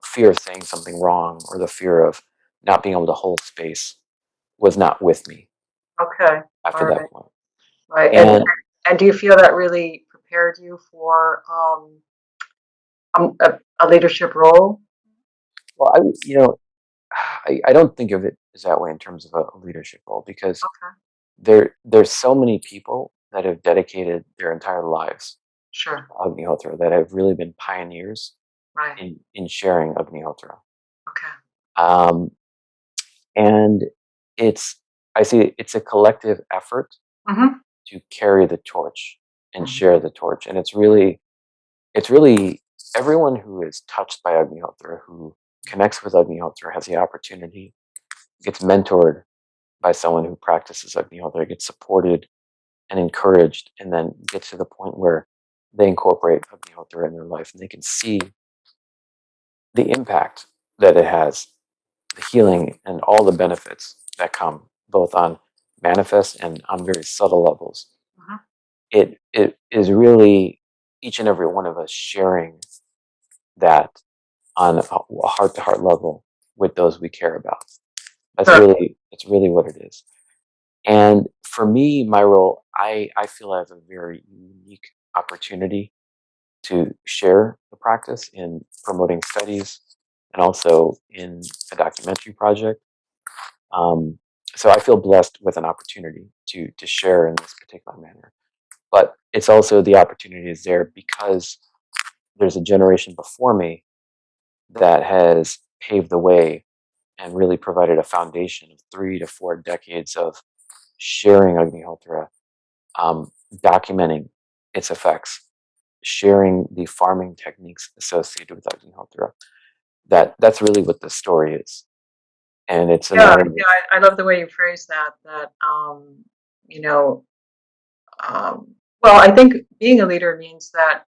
fear of saying something wrong, or the fear of not being able to hold space, was not with me Okay. after All that right. point. Right. And And do you feel that really prepared you for a leadership role? well, I don't think of it as that way in terms of a leadership role, because Okay. there's so many people that have dedicated their entire lives Sure. to Agnihotra, that have really been pioneers Right. in sharing Agnihotra. Okay. Um, and it's I see it's a collective effort Mm-hmm. to carry the torch and Mm-hmm. share the torch. And it's really everyone who is touched by Agnihotra, who connects with Agnihotra, has the opportunity, gets mentored by someone who practices Agnihotra, gets supported and encouraged, and then get to the point where they incorporate Agnihotra in their life, and they can see the impact that it has, the healing and all the benefits that come, both on manifest and on very subtle levels. Mm-hmm. It is really each and every one of us sharing that on a heart to heart level with those we care about. Sure. It's really what it is. And for me, my role, I feel I have a very unique opportunity to share the practice in promoting studies, and also in a documentary project. Um, so I feel blessed with an opportunity to share in this particular manner. But it's also, the opportunity is there because there's a generation before me that has paved the way and really provided a foundation of 3 to 4 decades of sharing Agnihotra, documenting its effects, sharing the farming techniques associated with Agnihotra. That's really what the story is, and it's a Yeah. matter of. Yeah. I love the way you phrase that. You know, well, I think being a leader means that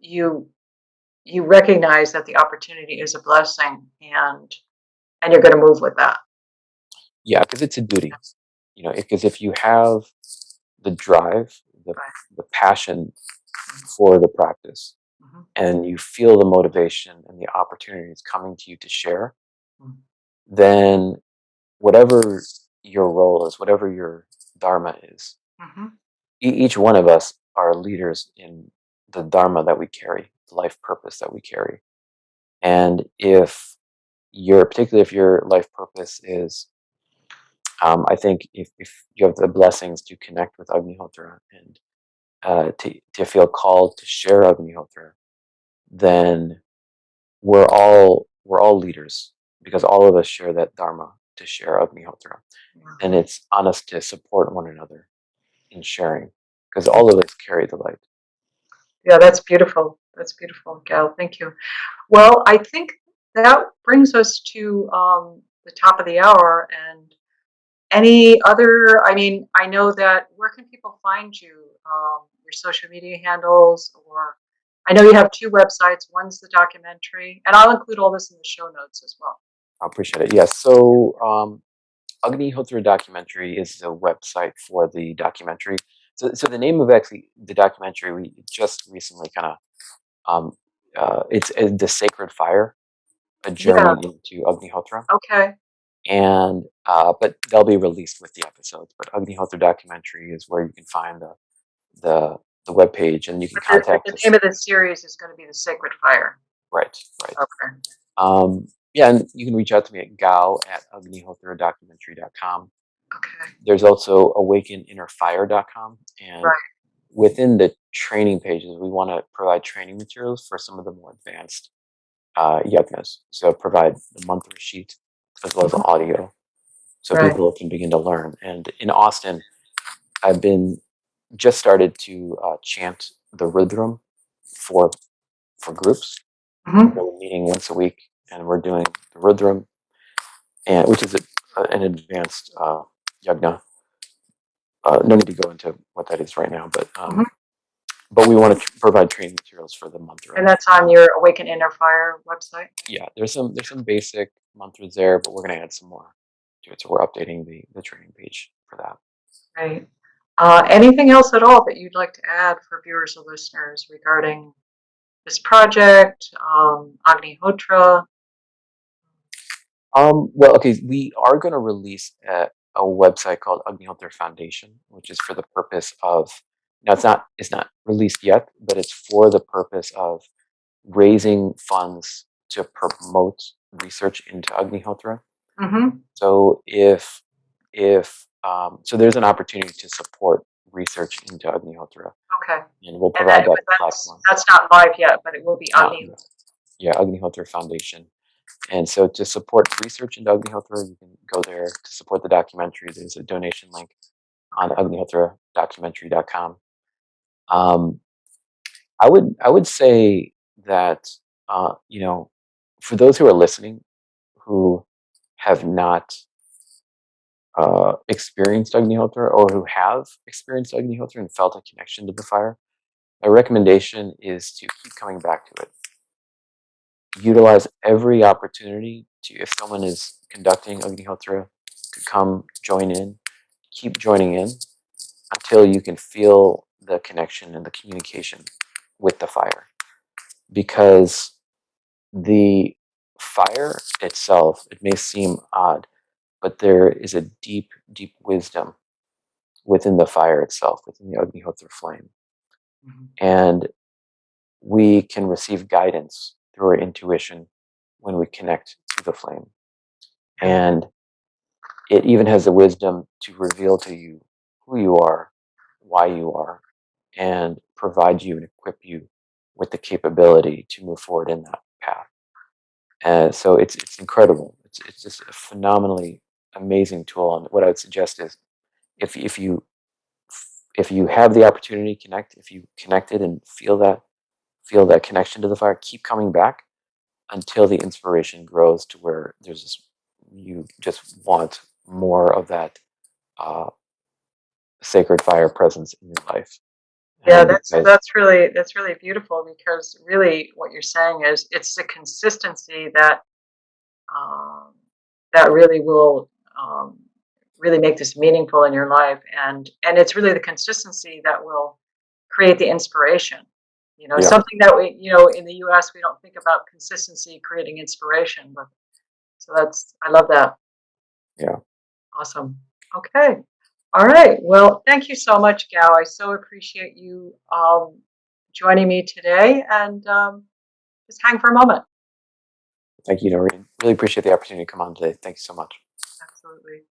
you you recognize that the opportunity is a blessing, and you're going to move with that. Yeah, because it's a duty, because if you have the drive, the Right. the passion for the practice, Mm-hmm. and you feel the motivation and the opportunities coming to you to share, Mm-hmm. then whatever your role is, whatever your dharma is, Mm-hmm. each one of us are leaders in the dharma that we carry, the life purpose that we carry. And particularly if your life purpose is, I think if you have the blessings to connect with Agnihotra, and to feel called to share Agnihotra, then we're all leaders, because all of us share that dharma to share Agnihotra, Yeah. and it's on us to support one another in sharing, because all of us carry the light. Yeah, that's beautiful. That's beautiful, Gal. Thank you. Well, I think that brings us to the top of the hour. And any other, I mean, I know that, where can people find you? Your social media handles, or I know you have two websites. One's the documentary, and I'll include all this in the show notes as well. I appreciate it. Yes. So Agnihotra documentary is the website for the documentary. So the name of actually the documentary we just recently kind of it's the Sacred Fire, a Yeah. journey into Agnihotra, Okay. and but they'll be released with the episodes. But Agnihotra documentary is where you can find the the web page, and you can But contact the us. name of the series is going to be The Sacred Fire. Right, right. Okay. Yeah, and you can reach out to me at gau@agnihotradocumentary.com. Okay. There's also awakeninnerfire.com, and Right. within the training pages, we want to provide training materials for some of the more advanced yajnas. So provide the mantra sheet as well as Mhm. audio, so Right. people can begin to learn. And in Austin, I've been just started to chant the Rudram for groups. Hmm. We're meeting once a week, and we're doing the Rudram, and which is an advanced yagna. No need to go into what that is right now, Hmm. but we want to provide training materials for the mantra. And that's on your Awaken Inner Fire website. Yeah, there's some basic mantras there, but we're going to add some more to it. So we're updating the training page for that. Right. Anything else at all that you'd like to add for viewers or listeners regarding this project, Agnihotra? Well, okay, we are going to release a website called Agnihotra Foundation, which is for the purpose of, now it's not released yet, but it's for the purpose of raising funds to promote research into Agnihotra. Mm-hmm. So if so, there's an opportunity to support research into Agnihotra, Okay. and we'll And that, provide that but platform. that's not live yet, but it will be Agni. Yeah, Agnihotra Foundation. And so to support research into Agnihotra, you can go there to support the documentary. There's a donation link on agnihotradocumentary.com. Um, I would say that you know, for those who are listening who have not experienced Agnihotra, or who have experienced Agnihotra and felt a connection to the fire, my recommendation is to keep coming back to it. Utilize every opportunity to, if someone is conducting Agnihotra, to come join in, keep joining in until you can feel the connection and the communication with the fire. Because the fire itself, it may seem odd, but there is a deep, deep wisdom within the fire itself, within the Agnihotra flame. Mhm. And we can receive guidance through our intuition when we connect to the flame. Yeah. And it even has the wisdom to reveal to you who you are, why you are, and provide you and equip you with the capability to move forward in that path. And so it's incredible. It's just a phenomenally amazing tool. And what I would suggest is if if you have the opportunity to connect, if you connected and feel that connection to the fire, keep coming back until the inspiration grows to where there's this, you just want more of that uh, sacred fire presence in your life. Yeah, And because that's really beautiful, because really what you're saying is it's the consistency that um, that really will really make this meaningful in your life, and it's really the consistency that will create the inspiration. You know, yeah, something that we, you know, in the U.S. we don't think about consistency creating inspiration, but so that's, I love that. yeah, Awesome. Okay. All right. Well, thank you so much, Gao. I so appreciate you joining me today, and just hang for a moment. thank you, Noreen. Really appreciate the opportunity to come on today. Thank you so much. Absolutely.